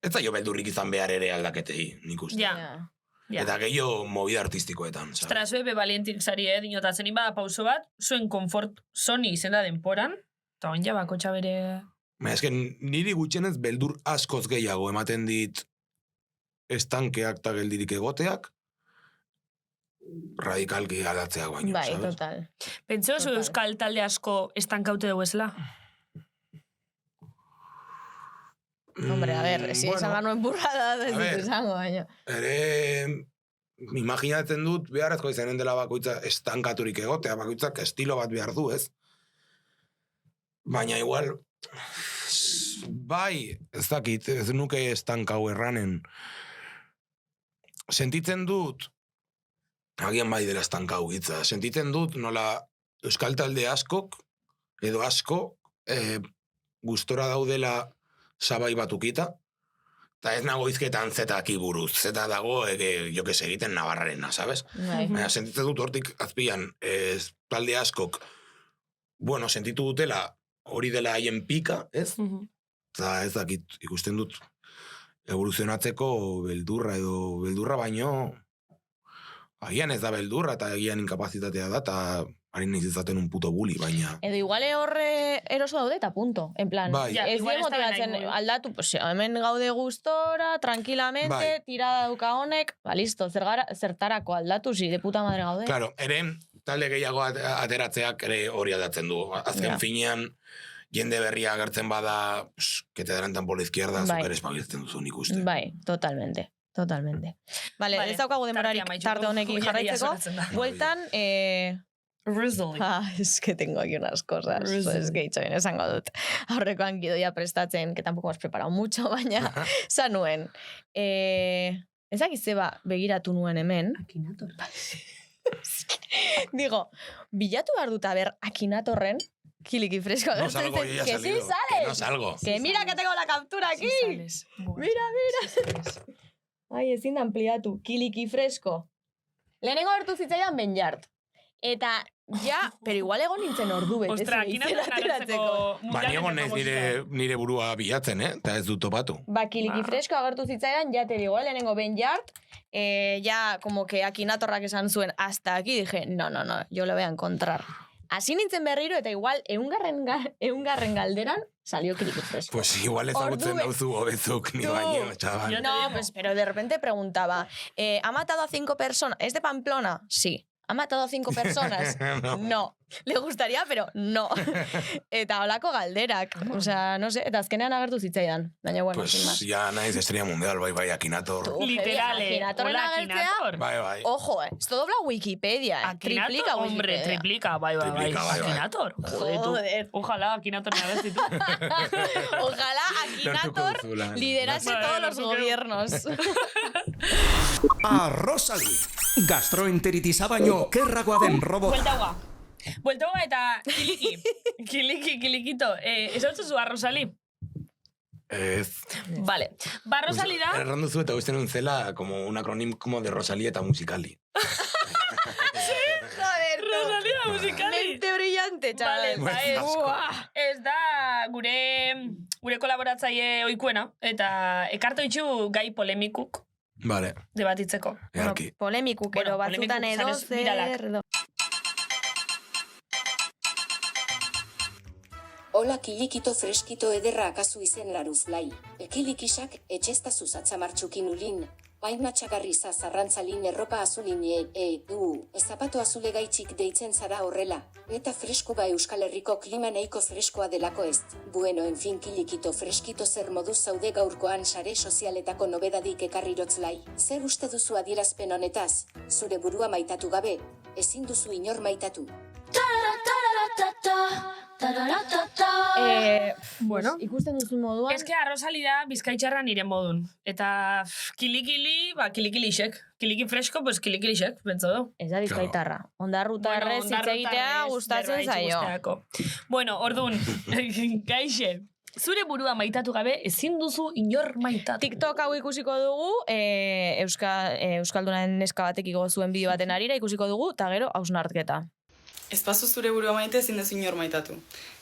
Ez da jo beldurrik izan behar ere aldaketei, nik uste. Ja. Eta gehiago movida artistikoetan. Ostras, be balientik zari, dinotatzen inbada pauso bat, zuen konfort soni izan da denporan, eta on ja bakotxa bere... Ez que niri gutxenez beldur askoz gehiago ematen dit estankeak eta geldirik egoteak, radikalki alatzeak baino, bai, sabes? Total. Pentseo zu euskal talde asko estankaute dugu esela? Hombre, a ver, si esan ganuen burrada, ez dut esango, baina. Ere, imaginatzen dut, beharrezko izanen dela bakoitza estankaturik egotea, bakoitzak estilo bat behar du, ez? Baina igual, bai, ez dakit, ez nuke estankau erranen. Sentitzen dut, agian bai dela estankau hitza, sentitzen dut nola euskal talde askok, edo asko, gustora daudela sabai batukita, eta ez nago izketan zetaki buruz, zeta dago, jo que segiten nabarrarena, sabes? Baina sentitzen dut hortik azpian, talde askok, bueno, sentitu dutela hori dela haien pika, ez? Eta ez dakit, ikusten dut evoluzionatzeko beldurra baino, agian ez da beldurra, eta agian inkapazitatea da, eta Harin nahiz izaten un puto bully, baina... Edo iguale horre eroso daude eta punto. En plan, Bai. ez die motibatzen aldatu, pues hemen gaude gustora, tranquilamente, tirada duka honek, listo, zertarako aldatu, de puta madre gaude. Claro, ere, talde gehiago ateratzeak ere hori aldatzen du. Azken finean, jende berria agertzen bada, que te adelantan por la izquierda, zuk ere espabiltzen duzu nik uste. Bai, totalmente. Vale, ez daukagu denborarik tarte honekin jarraitzeko. Bueltan, Rizzly. Es que tengo aquí unas cosas. Pues que itxoin esango dut. Aurrekoan gidoia prestatzen, que tampoco has preparado mucho, baina zanuen. Ezak izeba begiratu nuen hemen. Akinator. Digo, bilatu behar dut aber Akinatorren kiliki fresko. No salgo, yo ya he salido. Que no salgo. Que mira que tengo la captura aquí. Mira. Ai, ezin da ampliatu. Kiliki fresko. Lehenengo hartu zitzaidan Benjart. Eta, pero igual egon nintzen ordu bete. Ostra, Akinatorren agertzeko... Baina egon naiz nire burua bilatzen, eta ez dut topatu. Kiliki fresko agertu zitzaidan, ja te digo, lehenengo Benjart, ya como que Akinatorrak esan zuen, hasta aquí, dije, no, yo lo voy a encontrar. Hasi nintzen berriro, eta igual, eungarren galderan, salió Kiliki fresko. Pues igual ezagutzen dauzu hobezuk ni baino, chaval. No, pues, pero de repente preguntaba, ¿ha matado a 5 personas? ¿Es de Pamplona? Sí. ¿Ha matado a 5 personas? No. Le gustaría, pero no. Eta holako galderak. O sea, no sé, eta azkenean agertu zitzaidan. Baina, bueno, pues sin más. Ya naiz estrella mundial, bai, Akinator. Literale. Akinator. Bai. Ojo, esto dobla Wikipedia. Triplica Wikipedia. Hombre, triplica, bai. Akinator. Joder. Ojalá Akinator me hagas tú. Ojalá Akinator liderase todos los gobiernos. A Rosalí. Gastroenteritiza baino kerragoa den robota. Bueltagoa eta kilikito. Ez hau zu Rosalí? Ez. Vale. Rosalí da... Errandu zu eta usten untzela como un acronim como de Rosalía eta Musicali. Joder, Rosalía Musicali. Mente brillante, chaval. Vale, ez da gure kolaboratzaile oikuena, eta ekarto itxu gai polemikuk. Vale. Debatitzeko. Earki. Polemikuk, ero batzutan edo zer... Hola kilikito freskito ederra akazu izen laruzlai. Ekilikisak etxesta zuzatza martxukin ulin. Baina txagarriza zarrantzalin erropa azulin zapato azule gaitxik deitzen zara horrela. Eta fresko ba Euskal Herriko klima nahiko freskoa delako ez. Bueno, en fin kilikito freskito zer moduz zaude gaurkoan sare sozialetako nobedadik ekarrirotzlai. Zer uste duzu adierazpen honetaz? Zure burua maitatu gabe, ezin duzu inor maitatu. Bueno, ikusten duzu moduan... Ez que Rosalí da bizkaitxarra nire modun. Eta kilikilixek. Kiliki fresko, pues kilikilixek, bentzo du. Ez da bizkaitarra. Ondarrutarrez hitz egitea gustatzen zaio. Bueno, orduan, gaixe. Zure burua maitatu gabe, ezin duzu inor maitatu. TikTok hau ikusiko dugu, Euskaldunaren neska batek igo zuen bideo baten arira ikusiko dugu, eta gero hausnartketa. Espazu zure burua maite ezin dezu inor maitatu.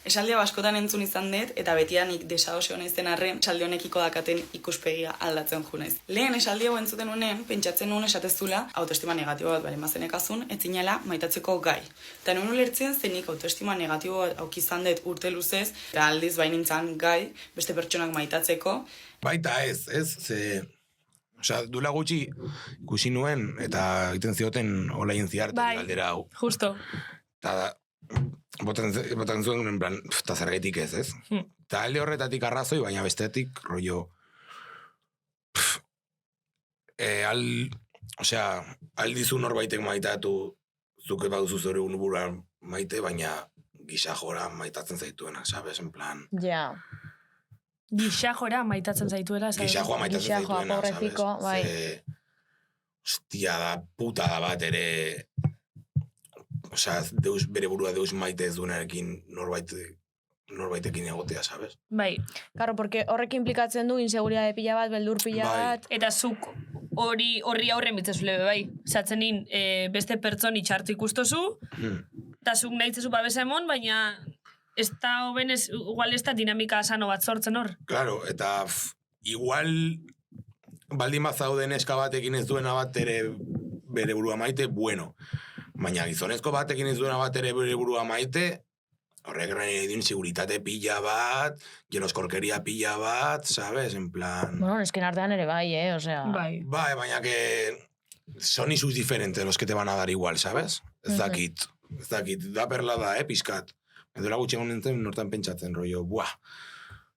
Esaldia askotan entzun izan dut, eta betianik desaosio naizten arren, esaldi honekiko dakaten ikuspegia aldatzen junez. Lehen esaldi hau entzuten unen, pentsatzen nuen esatezula, autoestima negatibo bat bale mazenekazun, etzinela maitatzeko gai. Eta nuen ulertzen zenik autoestima negatibo bat aukizan dut urte luzez, eta aldiz bainintzan gai, beste pertsonak maitatzeko. Baita ez, osea, duela gutxi ikusi nuen, eta egiten zioten hola intziarten galdera hau. Justo. Eta botan zuen, en plan, eta zergaitik ez. Eta alde horretatik arrazoi, baina bestetik, rollo... aldizu norbaitek maitatu, zuke baduzu zure unubura maite, baina gisa jora maitatzen zaituena, sabes, en plan... Ja. Gisa jora maitatzen zaituela, sabes? Gisa joa maitatzen zaituena, pobreciko, bai. Hostia da, puta da bat ere... Osea, bere burua deus maite ez duenarekin norbaitekin egotea, sabes? Bai. Claro, porque horrek implikatzen du inseguritate pila bat, beldur pila bat. Eta zuk horri aurren bitzezule, bai. Zatzenin beste pertson itxartu ikustozu, eta zuk nahitzezu babesa emon, baina ez da hoben igual ez da dinamika sano bat sortzen hor. Claro, eta igual baldin bat zauden eska batekin ez duena bat ere bere burua maite, bueno. Baina gizonezko batekin ez duena bat ere bere burua maite, horrek egin seguritate pila bat, jeloskorkeria pila bat, sabes, en plan... Bueno, nesken artean ere bai, osea... Bai, baina que son isus diferentes los que te van a dar igual, sabes? Ez dakit, da perla da, pizkat. Edola gutxegon nintzen nortan pentsatzen, rollo, buah.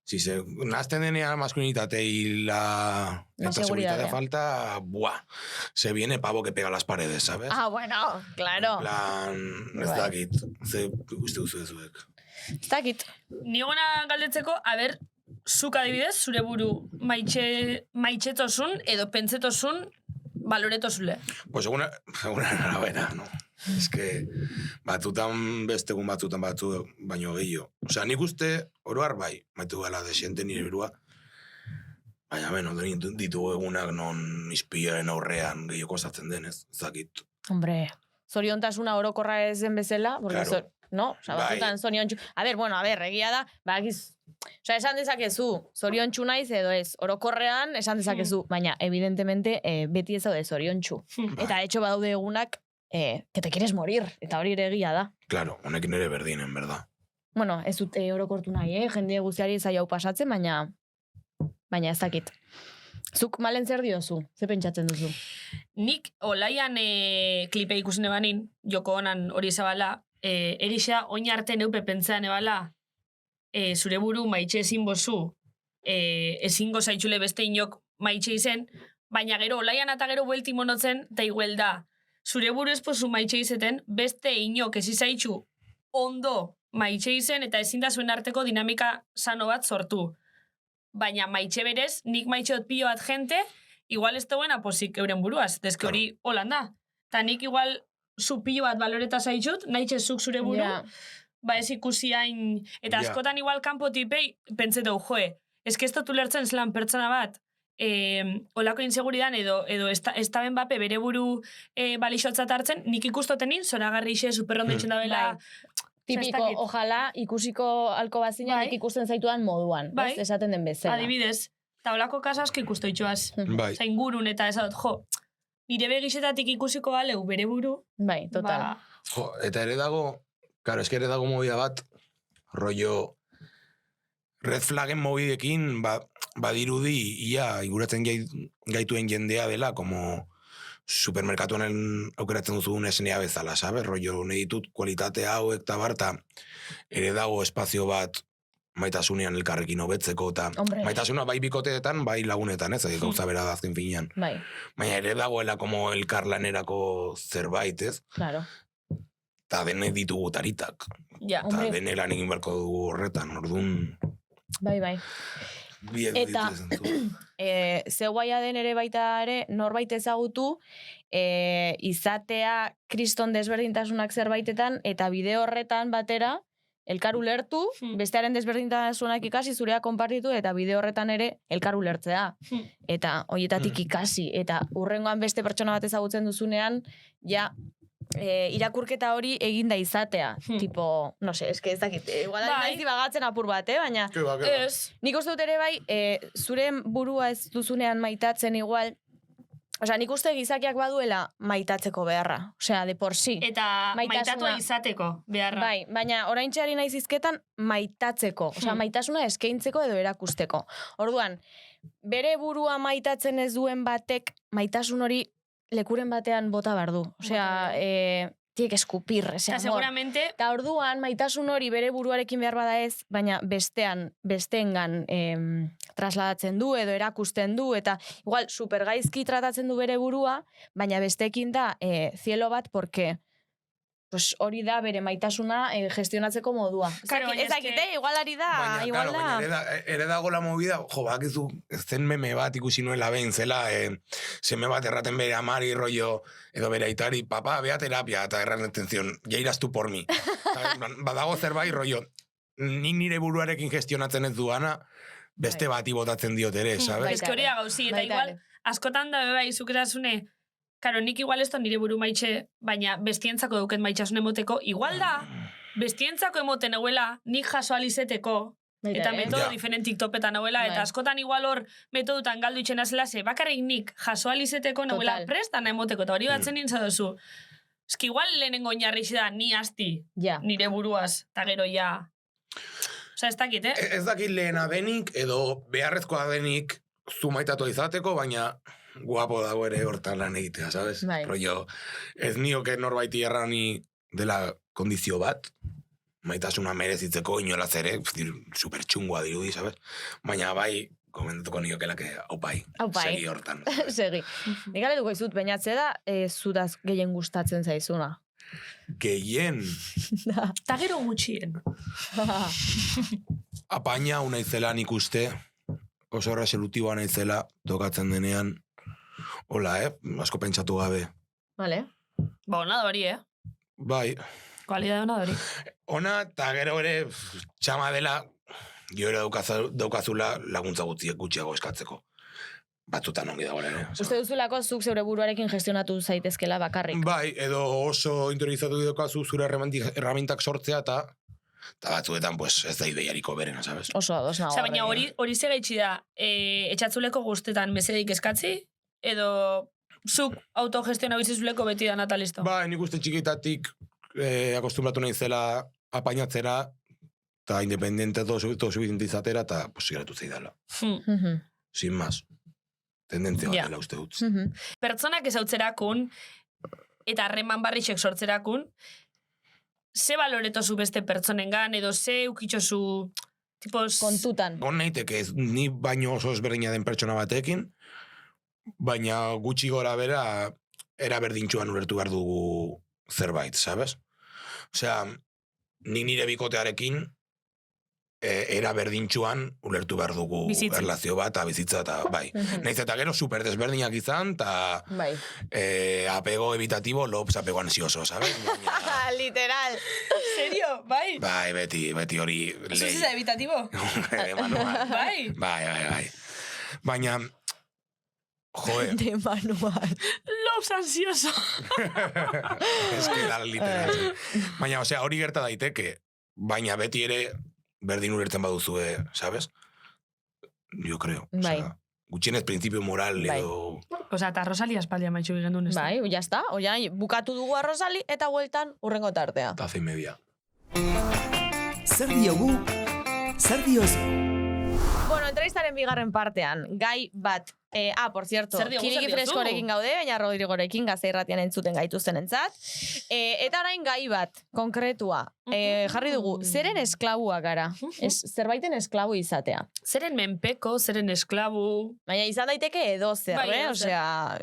Si se nazten denean masculinitate y la seguridad falta, buah. Se viene pavo que pega las paredes, ¿sabes? Ah, bueno, claro. En plan, ez dakit. Ze uste duzu ezuek. Ez dakit. Ni gona galdetzeko, zuk adibidez, zure buru maitxetosun edo pentsetosun baloretozule. Pues seguna arabera, no? Es que batutan bestegun batzutan batu baino gehiago. Osea, nik uste oroar bai, maitu gala desiente nire berua. Baina, ditugu egunak non izpiaren aurrean gehiago kostatzen denez, zakit. Hombre, zoriontasuna orokorra ez den bezala, Claro. no? Osa, batzutan zoriontxu... egia da, Osea, esan dezakezu, zoriontxu naiz edo ez, orokorrean esan dezakezu, baina, evidentemente, beti ez daude zoriontxu. Eta, etxo badaude egunak, que te quieres morir, eta hori ere egia da. Claro, honekin ere berdinen, verdad? Bueno, ez dut orokortu nahi, jende guztiari zai hau pasatzen, baina ez dakit. Zuk malen zer diozu? Ze pentsatzen duzu? Nik olaian klipe ikusen ebanin, joko honan hori zabala, erixa oin arte neupe pentsean ebala, zure buru maitxe ezin bozu, ezingo zaitxule beste inok maitxe izen, baina gero olaian eta gero buelti monotzen, eta iguel da, zure buru espozu maitxe izeten, beste inok ez izaitxu ondo maitxe izen, eta ezin da zuen arteko dinamika sano bat sortu. Baina maitxe berez, nik maitxeot pilo bat jente, igual ez dauen aposik euren buruaz, dezke hori holan da. Ta nik igual zu pilo bat baloreta zaitxut, nahi zuk zure buru, ba ez ikusi hain, eta askotan igual kanpo tipei, pentsetu, joe, ez que ez dut ulertzen zelan pertsona bat, olako inseguridan edo ez da ben bape bere buru balixotzat hartzen, nik ikustotenin, zoragarri xe, superrondo itxen da bela, tipiko, ojalá ikusiko alko bazina nik ikusten zaituan moduan, esaten den bezala. Adibidez, eta olako kasasko ikusto itxoaz, zain gurun eta ez dut, jo, nire begixetatik ikusiko galeu bere buru. Bai, total. Jo, eta ere dago, claro, es que ere dago movida bat, rollo, red flaggen mobidekin, badirudi, ia, iguratzen gaituen jendea dela, como supermerkatuan aukeratzen duzugun esnea bezala, sabes? Rollo, nahi ditut kualitate hauek eta barta, ere dago espazio bat maitasunean elkarrekin hobetzeko, eta maitasuna bai bikoteetan, bai lagunetan, ez? Gauza bera da azken finean. Baina ere dagoela como elkarlanerako zerbait, ez? Claro. Eta denek ditugu taritak. Eta denelan egin barko dugu horretan, orduan... Bai. Eta ze guaia den ere baita ere norbait ezagutu izatea kriston desberdintasunak zerbaitetan eta bide horretan batera elkar ulertu, bestearen desberdintasunak ikasi, zurea konpartitu eta bide horretan ere elkar ulertzea. Eta horietatik ikasi. Eta hurrengoan beste pertsona bat ezagutzen duzunean, ja irakurketa hori eginda izatea. Tipo, no sé, ez dakit, igual naiz bagatzen apur bat, baina nik uste dut ere bai, zure burua ez duzunean maitatzen igual, osea, nik uste gizakiak baduela maitatzeko beharra, osea, de por si. Eta maitatua izateko beharra. Bai, baina oraintxeari naiz izketan maitatzeko, osea, maitasuna eskaintzeko edo erakusteko. Orduan, bere burua maitatzen ez duen batek maitasun hori lekuren batean bota behar du. Osea, tiek eskupir, ese amor. Eta seguramente... Eta orduan, maitasun hori bere buruarekin behar bada ez, baina besteengan trasladatzen du edo erakusten du, eta igual supergaizki tratatzen du bere burua, baina besteekin da cielo bat, porque pues hori da bere maitasuna gestionatzeko modua. Ez dakite, igual ari da. Baina, ere dago la movida, jo, bakizu, zen meme bat ikusi nuela behin zela, seme bat erraten bere amari rollo, edo bere aitari, papa, bea terapia, eta erran atención, ya irás tú por mí. Badago zerbait rollo, nik nire buruarekin gestionatzen ez duana, beste bati botatzen diot ere, sabes? Ez que hori agauzi, eta igual, askotan da beba izukerazune, karo, nik igual ez da nire buru maitxe, baina bestientzako duken maitxasun emoteko, igual da, bestientzako emoten euela, nik jaso alizeteko, eta metodo diferentik topetan euela, eta askotan igual hor metodutan galdu itxena zela, ze bakarrik nik jaso alizeteko neuela prestan emoteko, eta hori batzen nintza dozu. Eski igual lehenengo oinarri da ni asti nire buruaz, eta gero ja. Osa, ez dakit, Ez dakit lehena denik, edo beharrezkoa denik zumaitatu izateko, baina guapo dago ere hortan lan egitea, sabes? Rollo, ez nioke norbaiti errani dela kondizio bat, maitasuna merezitzeko inolaz ere, super txungoa dirudi, sabes? Baina bai, komentatuko niokelak aupai, segi hortan. Segi. Nikale duko izut, bainatzea da, zutaz gehien gustatzen zaizuna. Gehien. Ta gero gutxien. Apaina unaizela nik uste, oso resolutiboa naizela, tokatzen denean, hola, asko pentsatu gabe. Vale. Ba, ona da hori, Bai. Kualidade ona da hori. Ona, eta gero ere, txama dela, jo ere daukazula laguntza gutxiago eskatzeko. Batzutan ongi dago ere. Uste duzulako zuk zeure buruarekin gestionatu zaitezkela bakarrik. Bai, edo oso interiorizatu daukazu zure herramientak sortzea, eta batzuetan pues, ez da ideiariko berena, sabes? Oso ados nago. Baina hori segaitxi da, etxatzuleko guztetan mesedik eskatzi, edo zuk autogestiona bizizuleko beti da natalisto? Bai, nik uste txikitatik akostumbratu naizela apainatzera, eta independente todo izatera, eta geratu zeidala. Sin más. Tendentzia bat dela uste dut. Pertsonak ezautzerakun, eta harreman barrixek sortzerakun, ze baloretozu beste pertsonengan, edo ze ukitxozu kontutan. Hon naiteke, ni baino oso ezberdina den pertsona batekin, baina gutxi gora bera, era berdintxuan ulertu behar dugu zerbait, sabes? Osea, nik nire bikotearekin, era berdintxuan ulertu behar dugu erlazio bat, eta bizitza, eta bai. Naiz eta gero super desberdinak izan, eta apego evitatibo, lops apego ansioso, sabes? Literal. Serio, bai? Bai, beti hori... Eso es evitativo? Bai. Bai. Baina... Joe. De manual. Lops ansioso. Ez que da literal. Baina, osea, hori gerta daiteke, baina beti ere berdin ulertzen baduzue, sabes? Yo creo. Bai. Osea, gutxienez principio moral edo... Osea, eta Rosali aspaldia maitxu gendun ez. Bai, ya está. Oia, bukatu dugu a Rosali eta hueltan urrengo tartea. Taza y media. Zer diogu? Zer diozu? Bueno, entrevistaren bigarren partean, gai bat. Por cierto, Kiriki Freskorekin gaude, baina Rodrigorekin Gazte Irratian entzuten gaituzten entzat. Eta orain gai bat, konkretua. Jarri dugu, zeren esklabua gara? Zerbaiten esklabu izatea. Zeren menpeko, zeren esklabu... Baina izan daiteke edo zer, Osea,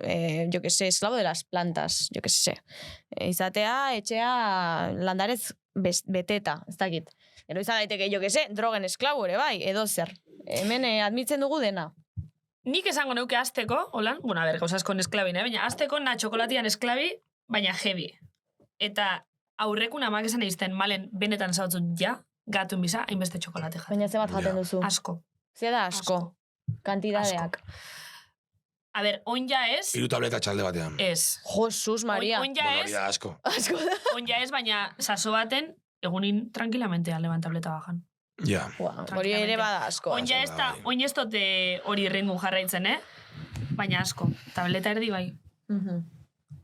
yo que sé, esklabo de las plantas, yo que sé. Izatea, etxea, landarez beteta, ez dakit. Ero izan daiteke, yo que sé, drogen esklabu ere, bai, edo zer. Hemen admitzen dugu dena. Nik esango neuke azteko, hola, bueno, a ver, gauzazko esklabi, baina azteko na txokolatian esklabi, baina heavy. Eta aurrekun amak esan egizten malen benetan zautzut ja, gatun biza, hainbeste txokolate jaten. Baina ze bat jaten duzu? Asko. Ze da asko? Kantidadeak. A ver, on ja ez... 3 tableta txalde batean. Ez. Jesus Maria. On ja ez... Asko. On ja ez, baina saso baten, egunin tranquilamente aleban tableta bajan. Ja. Hori ere bada asko. Oin ez dote hori ringun jarraitzen, baina asko. Tableta erdi bai.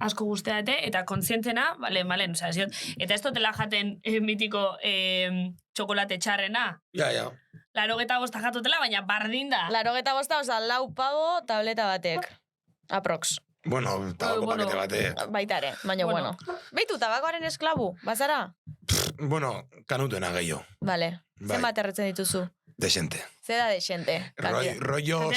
Asko guzteate, eta kontzientzena, balen, oza, eta ez dotela jaten mitiko txokolate txarrena. Ja. 85 jatotela, baina bardin da. 85, oza, 4 pavo tableta batek. Aprox. Bueno, tabako pakete batek. Baitare, baina bueno. Beitu, tabakoaren esklabu, bazara? Bueno, kanutena gehiago. Vale. Zenbat erretzen dituzu? Desente. Zeda desente. Rollo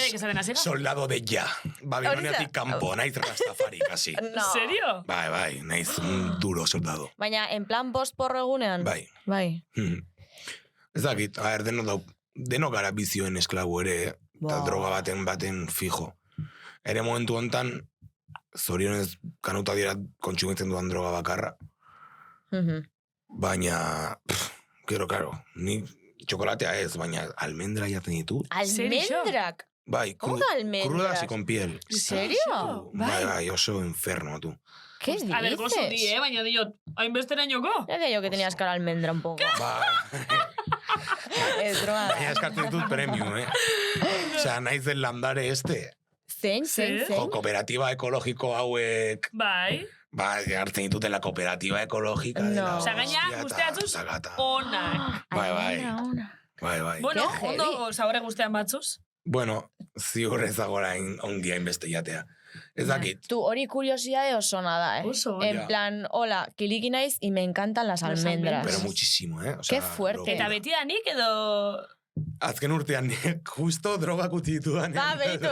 soldado de ya. Babiloniatik kanpo, naiz Rastafari, kasi. No. Serio? Bai, naiz un duro soldado. Baina, en plan post-porro egunean? Bai. Ez dakit, a ver, deno gara bizioen esklabu ere, eta droga baten fijo. Ere momentu hontan, zorionez kanuta dira kontsumitzen duan droga bakarra. Baina, gero, ni txokolatea ez, baina almendra jaten ditu. Almendrak? Bai, crudas y con piel. Serio? Bai, oso enfermo, tú. ¿Qué dices? A ver, gozo di, baina diot, hainbestera ñoko. Ya que yo que tenías cara almendra un poco. Es droga. Baina eskartzen ditut premium, Osea, naiz del landare este. Zein. Kooperatiba ekologiko hauek... Bai. Ba, hartzen ditutela kooperatiba ekologika. No. Osa, gaina, guzteatzuz, onak. Bai. Bueno, ondo zaure guztean batzuz. Bueno, ziur ez dagoela ondia inbeste jatea. Ez dakit. Tu, hori kuriosidade oso nada, Oso. En plan, hola, kiliki naiz y me encantan las almendras. Pero muchísimo, O sea, qué fuerte. Eta beti da nik edo... Azken urtean, justo drogak utzi ditudan. Ba, beitu.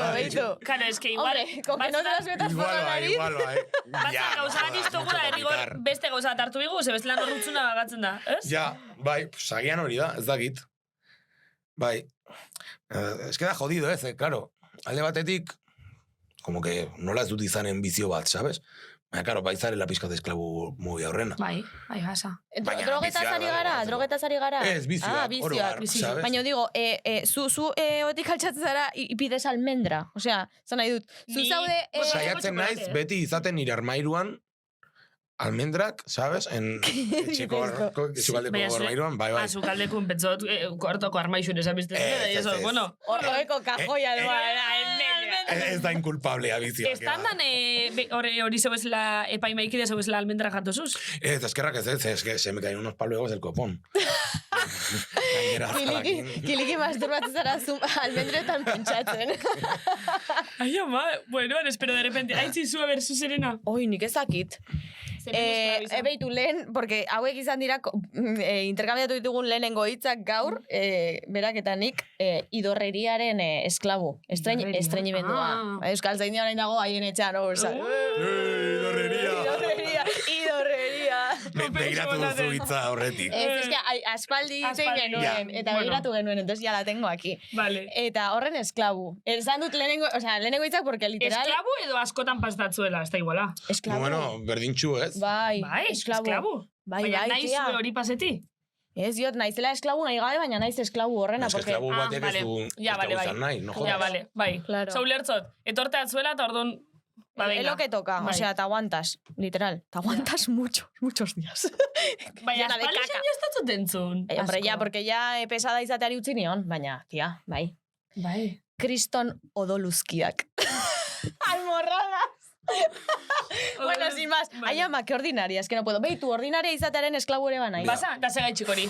Claro, es que igual... Hombre, con que no te las metas por la nariz. Igual, Batzak gauza bat iztogu da, errigor beste gauza bat hartu bigu, ze bestelan horrutzuna bagatzen da, ez? Ja, bai, sagian hori da, ez dakit. Bai. Ez que da jodido, claro. Alde batetik, como que nola ez dut izanen bizio bat, sabes? Baina, claro, baizarela pizkat esklabu mobi horrena. Bai, basa. Drogetaz ari gara? Ez, bizioak, oro gar, sabes? Baina, digo, zu otik altxatzen zara ipides almendra. Osea, zan nahi dut. Zu zaude... Saiatzen naiz, beti izaten nire armairuan almendrak, sabes? En txikaldeko armairuan, bai. Azukaldeko, pentsot, kortoko armaixun esan bizten. Bueno, horreko kajoia ez da inculpablea bizioak. Estandan hori zeuezela epaimaikide zeuezela almendra jatozuz? Ez, eskerrak ez que se me caen unos paluegos del copón. Kiliki masturbatzen zara almendretan pentsatzen. Ai, ama, bueno, espero de repente, haitzi zu haber zu Serena. Oi, nik ezakit. Ebeitu lehen, porque hauek izan dira interkambiatu ditugun lehenengo hitzak gaur, berak eta nik idorreriaren esklabu, estreñimendua. Euskal Zaindia orain dago haien etxean, idorreria. Begiratu duzu hitza horretik. Ez que aspaldi zen genuen, eta begiratu genuen, entonces ya la tengo aquí. Eta horren esklabu. Esan dut lehenengo hitzak, porque literal... Esklabu edo askotan pastatzuela, ez da iguala. Esklabu. Bueno, berdintxu, ez? Bai, esklabu. Baina naiz hori paseti? Ez diot, naizela esklabu nahi gabe, baina naiz esklabu horrena. Ez que esklabu batek ez du guztan nahi, no jodas. Ja, vale, bai. Zau lertzot, etorte atzuela eta orduan... Es lo que toca, o sea, te aguantas, literal. Te aguantas muchos días. Baina, espalixen jaztatzut entzun. Hombre, ya, porque ya pesada izateari utzi nion, baina, tia, bai. Bai. Kriston odoluzkiak. Almorradas. Bueno, sin más. Ai, ama, que ordinaria, es que no puedo. Beitu, ordinaria izatearen esklabu ere banai. Basa, da segaitxik hori.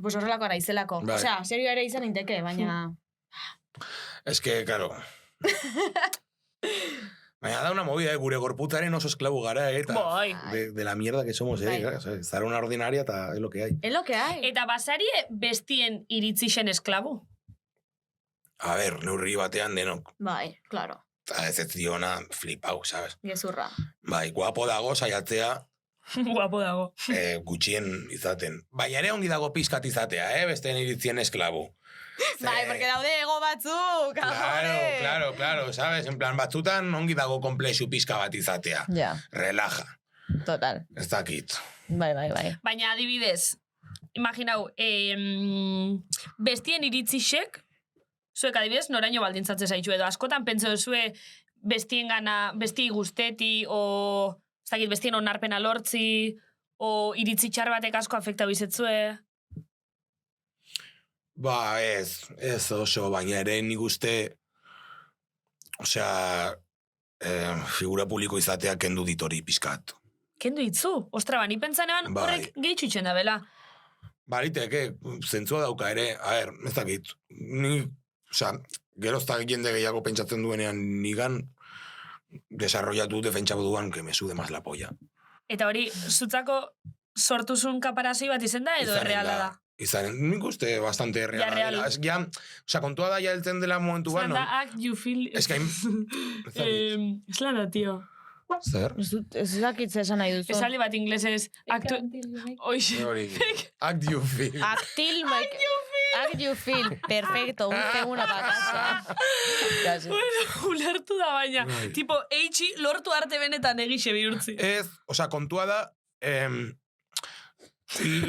Pues horrelako naizelako. O sea, serio ere izan inteke, baina... Es que, claro... Baina da una movida, gure gorputzaren oso esklabu gara, eta de la mierda que somos, zara una ordinaria, eta es lo que hay. Es lo que hay. Eta basarie bestien iritzixen esklabu? A ver, neurri batean denok. Bai, claro. Eta decepziona, flipau, sabes? Gezurra. Bai, guapo dago, saiatzea. Guapo dago. Gutxien izaten. Baina ere ongi dago pizkat izatea, besteen iritzien esklabu. Bai, porque daude ego batzuk, Claro, sabes? En plan, batzutan ongi dago komplexu pizka bat izatea. Ja. Relaja. Total. Ez dakit. Bai. Baina adibidez, imaginau, bestien iritzixek, zuek adibidez, noraino baldintzatzen zaitu edo, askotan pentsa zue bestien gana, besti guzteti, o, ez dakit, bestien onarpena lortzi, o iritzitxar batek asko afektau izetzue. Ba, ez oso, baina ere nik uste, osea, figura publiko izatea kendu ditori pizkat. Kendu ditzu? Ostra, bani pentsan eban horrek gehitxu itxen da, bela? Bariteke, zentzua dauka ere, a ver, ez dakit, ni, osea, geroztak jende gehiago pentsatzen duenean nigan, desarrollatu defentsatu duan, que me sude más la polla. Eta hori, zutzako sortuzun kaparazoi bat izen da, edo erreala da? Izan, nik uste bastante reala dela. Es ya, osea, kontua da ya heltzen dela momentu ban. Zlanda, act you feel... Es que Zlanda, tío. Zer? Ez dakitze esan nahi duzu. Esaldi bat inglesez... Act you feel. Act you feel. Perfecto, un segunda para casa. Bueno, ulertu da baina. Tipo, eitxi lortu arte benetan egixe bihurtzi. Ez, osea, kontua da...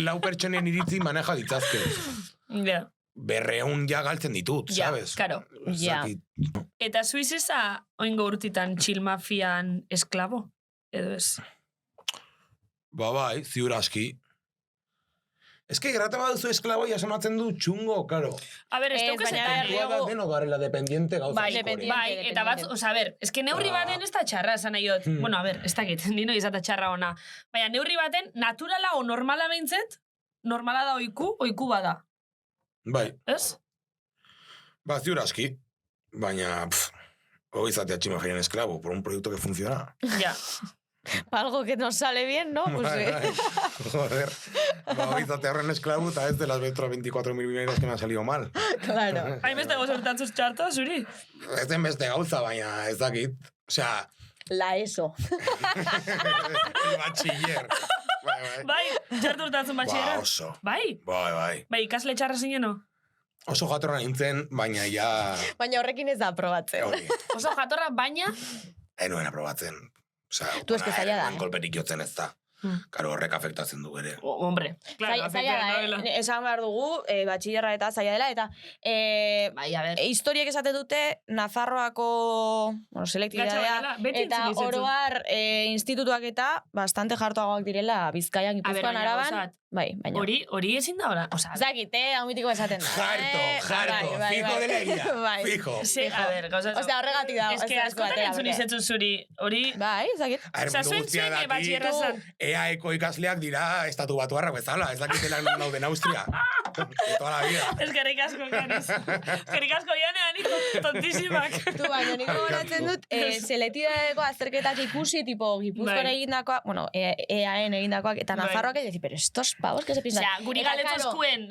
lau pertsonen iritzi maneja ditzazke. Ja. Berreun ja galtzen ditut, sabes? Karo. Ja. Eta Suizeza oingo urtitan chill mafian esklabo? Edo ez? Ba bai, ziur aski. Ez que grata baduzu esklaboia sonatzen du txungo, karo. A ber, ez daukaz eta Deno garela dependiente gauza. Bai, eta bat, oza, a ber, ez que neurri baten ez da txarra, esan nahi dut. Bueno, a ber, ez dakit, nino izata txarra ona. Baina neurri baten, naturala o normala behintzet, normala da oiku bada. Bai. Ez? Ba, ziur aski. Baina, hori izatea tximajaien esklabo, por un proyecto que funciona. Ja. Para algo que nos sale bien, ¿no? Pues Joder. Hori izatea horren esklabo, eta ez de las 24.000 mineros que me han salido mal. Claro. Hain beste gozortatzuz txarto, zuri? Ez den beste gauza, baina ez dakit. Osea... La ESO. El bachiller. Bai, txartu urtatzen batxillera. Ba, oso. Bai? Bai. Bai, ikasle txarra zineno? Oso jatorra nintzen, baina ja... Baina horrekin ez da aprobatzen. Oso jatorra, baina... Enuen aprobatzen. Osea, Tu eske zaila da. Kolperik jotzen ez da. Karo, horrek afektatzen du ere. Hombre, claro, zaila da, esan behar dugu, batxillerra eta zaila dela, eta bai, a ber. historiek esaten dute Nafarroako selektibidadea, eta oroar institutuak eta bastante jartuagoak direla Bizkaian, Gipuzkoan, Araban. Bai, baina. Hori ezin da ora, osea. Zakite, hau mitiko esaten da. Jarto, fijo de legia. Fijo. Sí, a ver, gauza. Osea, horregatik da. Es que askotan entzun izetzu zuri, hori... Bai, zakit. Osea, zuen batxillerrazan. EAeko ikasleak dira estatu batuarrak bezala, ez dakitela nauden Austria. De toda la vida. Eskerrik asko, Kaniz. Eskerrik asko, janean, tontísimak. Tu, baina niko goratzen dut, seletidadeko azterketak ikusi, tipo, Gipuzkoan egindakoak, bueno, EAen egindakoak, eta Nafarroak egin, pero estos pavos que se piensan. Osea, guri galetzuzkuen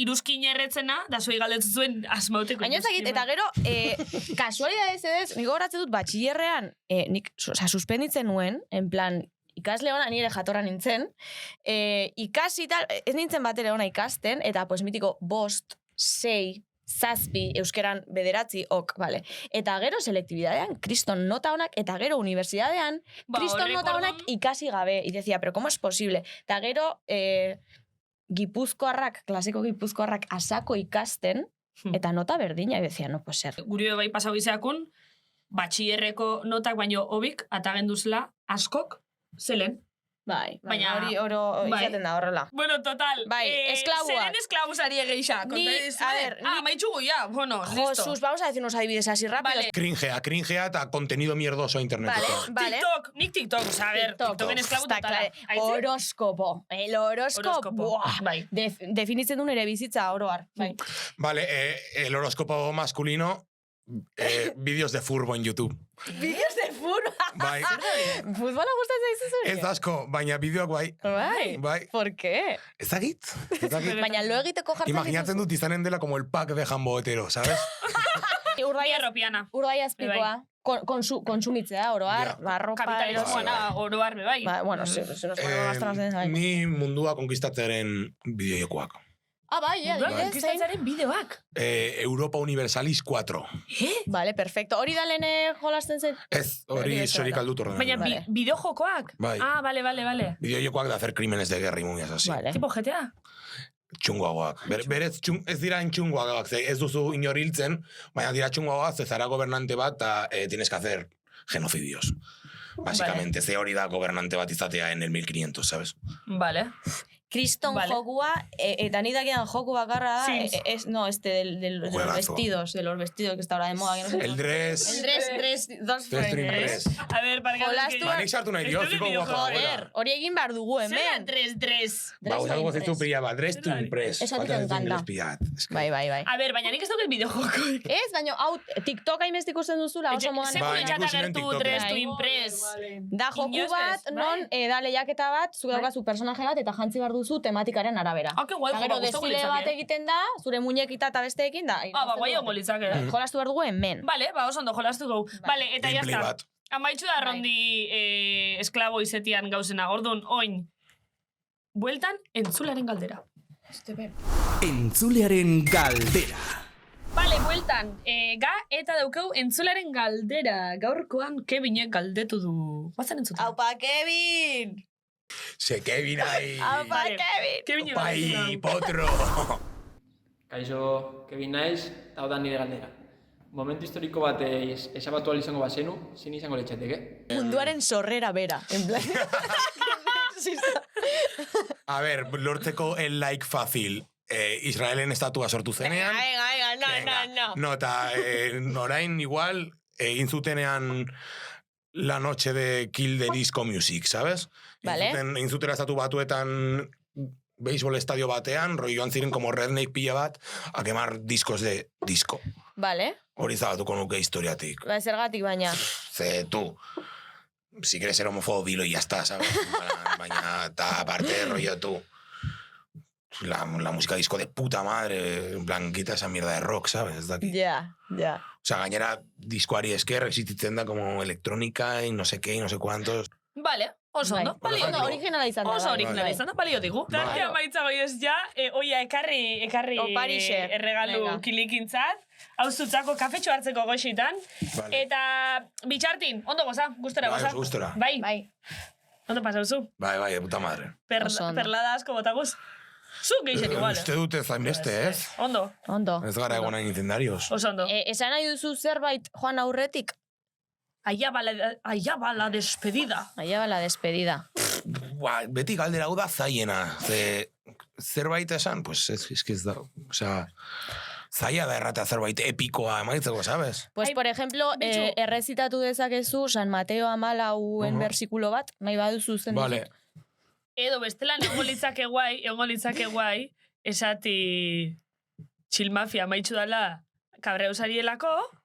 iruzkin erretzena, da zoi galetzuzuen asmauteko. Baina ezagit, eta gero, kasualidadez edez, niko goratzen dut, batxillerrean, nik, suspenditzen nuen, en plan, ikasle ona, nire jatorra nintzen, ikasi tal, ez nintzen bat ere ona ikasten, eta pues mitiko 5, 6, 7 euskeran 9, ok, vale. Eta gero selektibidadean, kriston nota onak, eta gero universidadean, kriston nota onak ikasi gabe. Y decía, pero ¿cómo es posible? Eta gero, gipuzkoarrak, klasiko gipuzkoarrak asako ikasten, eta nota berdina, y decía, no puede ser. Guri bai pasau izeakun, batxillerreko notak baino hobik, atagenduzla askok, zelen. Bai, baina hori izaten da horrela. Bueno, total. Bai, esklabuak. Zeren esklabusari egeixa. A ver, maitxugu ya, bueno, listo. Jesús, vamos a decir unos adibides así rápidos. Cringea eta contenido mierdoso a internet. Vale. TikTok, nik TikTok, o sea, a ver, TikToken esklabu total. Horóscopo. El horóscopo. Bai. Definitzen du nere bizitza oroar. Bai. Vale, el horóscopo masculino, vídeos de furbo en YouTube. Vídeos de furbo? Bai. Futbola gustatzen zaizu zure? Ez asko, baina bideoak bai. Bai. ¿Por qué? Ez dakit. Baina lo egiteko jartzen imaginatzen dut izanen dela como el pack de jambo hetero, ¿sabes? Urdaia azpikoa. Konsumitzea, oroar, barropa... Kapitalismoa, oroar, bai. Bueno, si nos ponemos bastante... Ni mundua konkistatzeren bideojokoak. Bai, konkistatzaren bideoak. Europa Universalis 4. Vale, perfecto. Hori da lehene jolasten zen? Ez, hori sorik aldut ordenador. Baina bideojokoak? Bai. Vale. Bideojokoak de hacer crímenes de guerra y movidas así. Tipo GTA? Txungoagoak. Berez, ez dira txungoagoak, ez duzu inoriltzen, baina dira txungoagoak, ze zara gobernante bat, eta tienes que hacer genocidios. Básicamente, ze hori da gobernante bat izatea en el 1500, ¿sabes? Vale. Kriston jokua, eta nidakian joku bakarra da, no, de los vestidos, que está ahora de moda. El dress. El dress, dos frames. A ver, para que... Nik sartu nahi dio, ziko guapa. Joder, hori egin behar dugu, hemen. Zera dress. Ba, usago zitu pila bat, dress to impress. Eso te encanta. Bai. A ver, baina nik ez dugu el videojoko. Ez, baina, hau, TikTok hainbeste ikusten duzula, oso modan. Zeko itxata gertu dress to impress. Da joku bat, non, da lehiaketa bat, zu daukazu personaje bat, eta jantzi behar duzu tematikaren arabera. Ah, que guai, gero desfile bat egiten da, zure muñekita eta besteekin da. Guai ongo litzake. Jolastu behar dugu hemen. Vale, oso ondo jolastu gau. Vale, eta jazta. Amaitxu da rondi esklabo izetian gauzena. Orduan, oin, bueltan entzularen galdera. Entzulearen galdera. Vale, bueltan. Eta daukau entzularen galdera. Gaurkoan Kevinek galdetu du. Bazen entzuta. Aupa, Kevin! Se Kevin ahí. Aupa, Kevin! Pai, potro! Kaixo, Kevin naiz, eta hau da nire galdera. Momentu historiko bat esabatu izango bazenu, zin izango letxateke? Munduaren sorrera bera, en plan. A ber, lortzeko el like fácil. Israelen estatua sortu zenean. No. No, eta orain igual egin zutenean la noche de Kill the Disco Music, ¿sabes? Vale. Egin zutela estatu batuetan béisbol estadio batean, roi joan ziren como redneck pila bat, a quemar discos de disco. Vale. Hori zabatuko nuke historiatik. Zergatik baina. Ze, tú, si quieres ser homofobo, dilo y ya está, ¿sabes? Baina, eta aparte, rollo, tú, la música disco de puta madre, en plan, quita esa mierda de rock, ¿sabes? Ez daki. Ja. O sea, gainera, diskoari esker, existitzen da como electrónica y no sé qué, y no sé cuántos. Vale, oso ondo. Ondo, originala izan da. Oso originala izan da, balio digu. Tartea maitza goioz ja, oia ekarri erregalu kilikintzat, hauzutzako kafetxo hartzeko goxitan. Eta bitxartin, ondo goza, gustora goza. Bai, gustora. Bai. Ondo pasauzu. Bai, de puta madre. Perlada asko botaguz. Zu geixen igual. Uste dute zainbeste, ez? Ondo. Ez gara egon hain incendarios. Oso ondo. Esan nahi duzu zerbait joan aurretik? Allá va la despedida. Beti galdera hau da zaiena. Zerbait esan, pues ez da. O sea, zaila da errata zerbait epikoa emaitzeko, ¿sabes? Pues, por ejemplo, errezitatu dezakezu San Mateo 14 versikulo bat, nahi baduzu zen dizut. Vale. Edo bestelan egon litzake guai, esati Txilmafia maitxu dala kabreusarielako.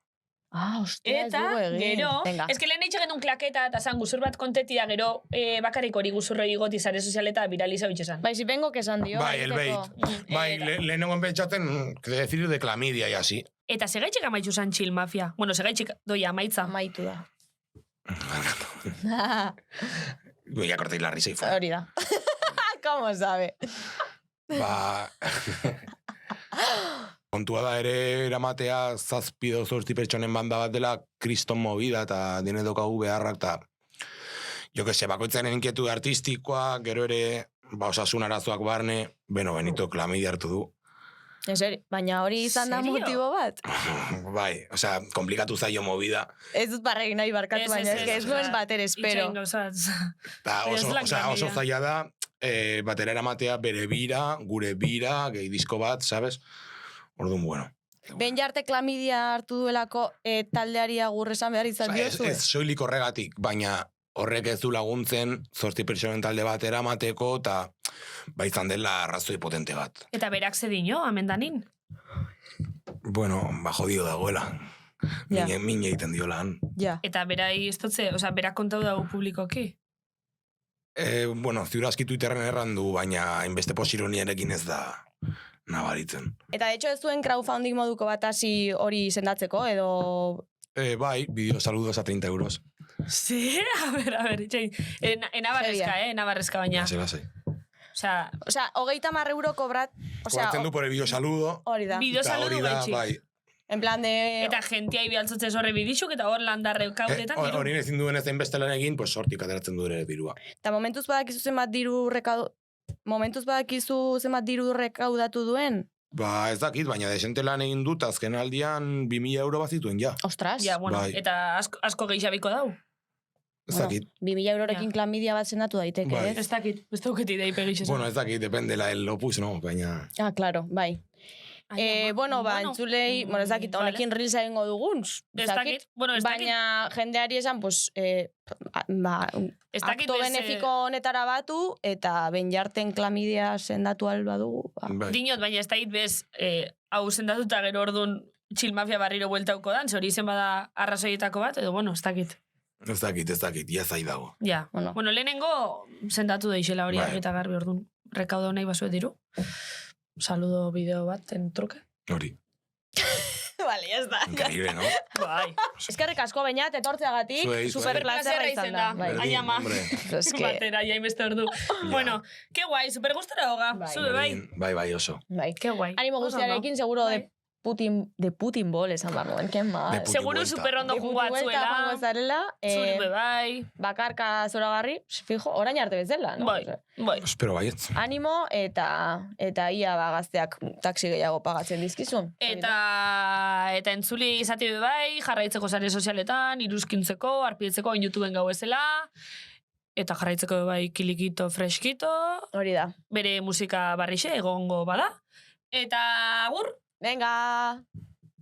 Hostia, ez dugu egin. Gero, ez que lehen eitxe genuen klaketa eta zan guzur bat kontetia, gero bakarrik hori guzurroi igoti zare sozialeta viraliza bitxesan. Bai, si vengo que esan dio. Bai, el bait. Bai, lehenengo pentsaten decir de clamidia y así. Eta segaitxik amaitxu zan Txilmafia. Bueno, segaitxik doia amaitza. Amaitu da. Voy a cortar la risa y fuera. Hori da. ¿Cómo sabe? Ba... Kontua da ere eramatea zazpido zortzi pertsonen banda bat dela kriston movida eta dine dokagu beharrak eta jo que se, bakoitzen inkietu artistikoa, gero ere osasun arazoak barne, Benito klamidia hartu du. Baina hori izan da motibo bat? Bai, osea, komplikatu zaio movida. Ez dut barregin nahi barkatu, baina ez nuen bater espero. Oso zaila da, batera eramatea bere bira, gure bira, gehi disko bat, sabes? Orduan, bueno. Ben jarte klamidia hartu duelako taldeari agur esan behar izan diozu? Ez soilik horregatik, baina horrek ez du laguntzen 8 pertsonen talde bat eramateko eta izan dela arrazoi potente bat. Eta berak zedino, amendanin? Bueno, jodido dagoela. Mine egiten diolan. Eta berai ez dutze, berak kontau dago publikoki? Bueno, ziurazki Twitterren errandu, baina inbeste posironiarekin ez da nabaritzen. Eta de hecho ez duen crowdfunding moduko bat hasi hori sendatzeko, edo... Bai, video saludos a 30 euros. Sí, a ver, itxein. Enabarrezka baina. Lasai. Osea, 30 euro kobrat... Kobratzen du por el video saludo. Hori da. Video saludo gaitxik. Bai. En plan de... Eta gentia ibialtzotzez horre bidixuk, eta hor landarre kaudetan. Hori ezin duen ezen bestelan egin, pues hortik ateratzen du ere dirua. Eta momentuz badakizu zenbat diru rekaudatu duen? Ba, ez dakit, baina desente lan egin dut, azken aldian 2.000 euro bazituen, ja. Ostras. Ja, bueno, bai. Eta asko geixabiko dau. Ez dakit. 2.000 eurorekin klamidia bat sendatu daiteke, bai. ez? Ez dakit, ez dauketi deipe geixesan. Bueno, ez dakit, depende la el opus, no, baina... Ah, claro, bai. Bueno, entzulei, ez dakit, honekin reels egingo dugun. Ez dakit, bueno, ez dakit. Baina jendeari esan, pues, akto benefiko honetara batu, eta ben jarten klamidia sendatu alba dugu. Dinot, baina ez dakit bez, hau sendatuta gero orduan Txilmafia barriro bueltauko dan, hori izen bada arrazoietako bat, edo, bueno, ez dakit. Ez dakit, ja zai dago. Ja, bueno, lehenengo sendatu deixela hori eta garbi orduan. Rekaudo nahi basuet diru. Saludo bideo bat en truke. Hori. Vale, ya está. Increíble, ¿no? Bai. Eskerrik asko bainat, etortzeagatik. Super plazerra izan da. Ai, ama. Batera, ya inbeste ordu. Bueno, qué guay, super gustora hoga. Zube, bai. Bai, oso. Bai, qué guay. Animo guztiarekin, seguro de Putin bol esan barroen, qué mal. Seguro super ondo jugatzuela. Zure, bai. Bakarka zoragarri, fijo, orain arte bezala, no? Bai. Espero baietz. Animo eta ia gazteak taxi gehiago pagatzen dizkizun. Eta entzuli izati bai, jarraitzeko sare sozialetan, iruzkintzeko, arpietzeko, YouTubeen gau ezela. eta jarraitzeko bai kilikito freskito. Hori da. Bere musika barrixe egongo bada. Eta agur! Venga!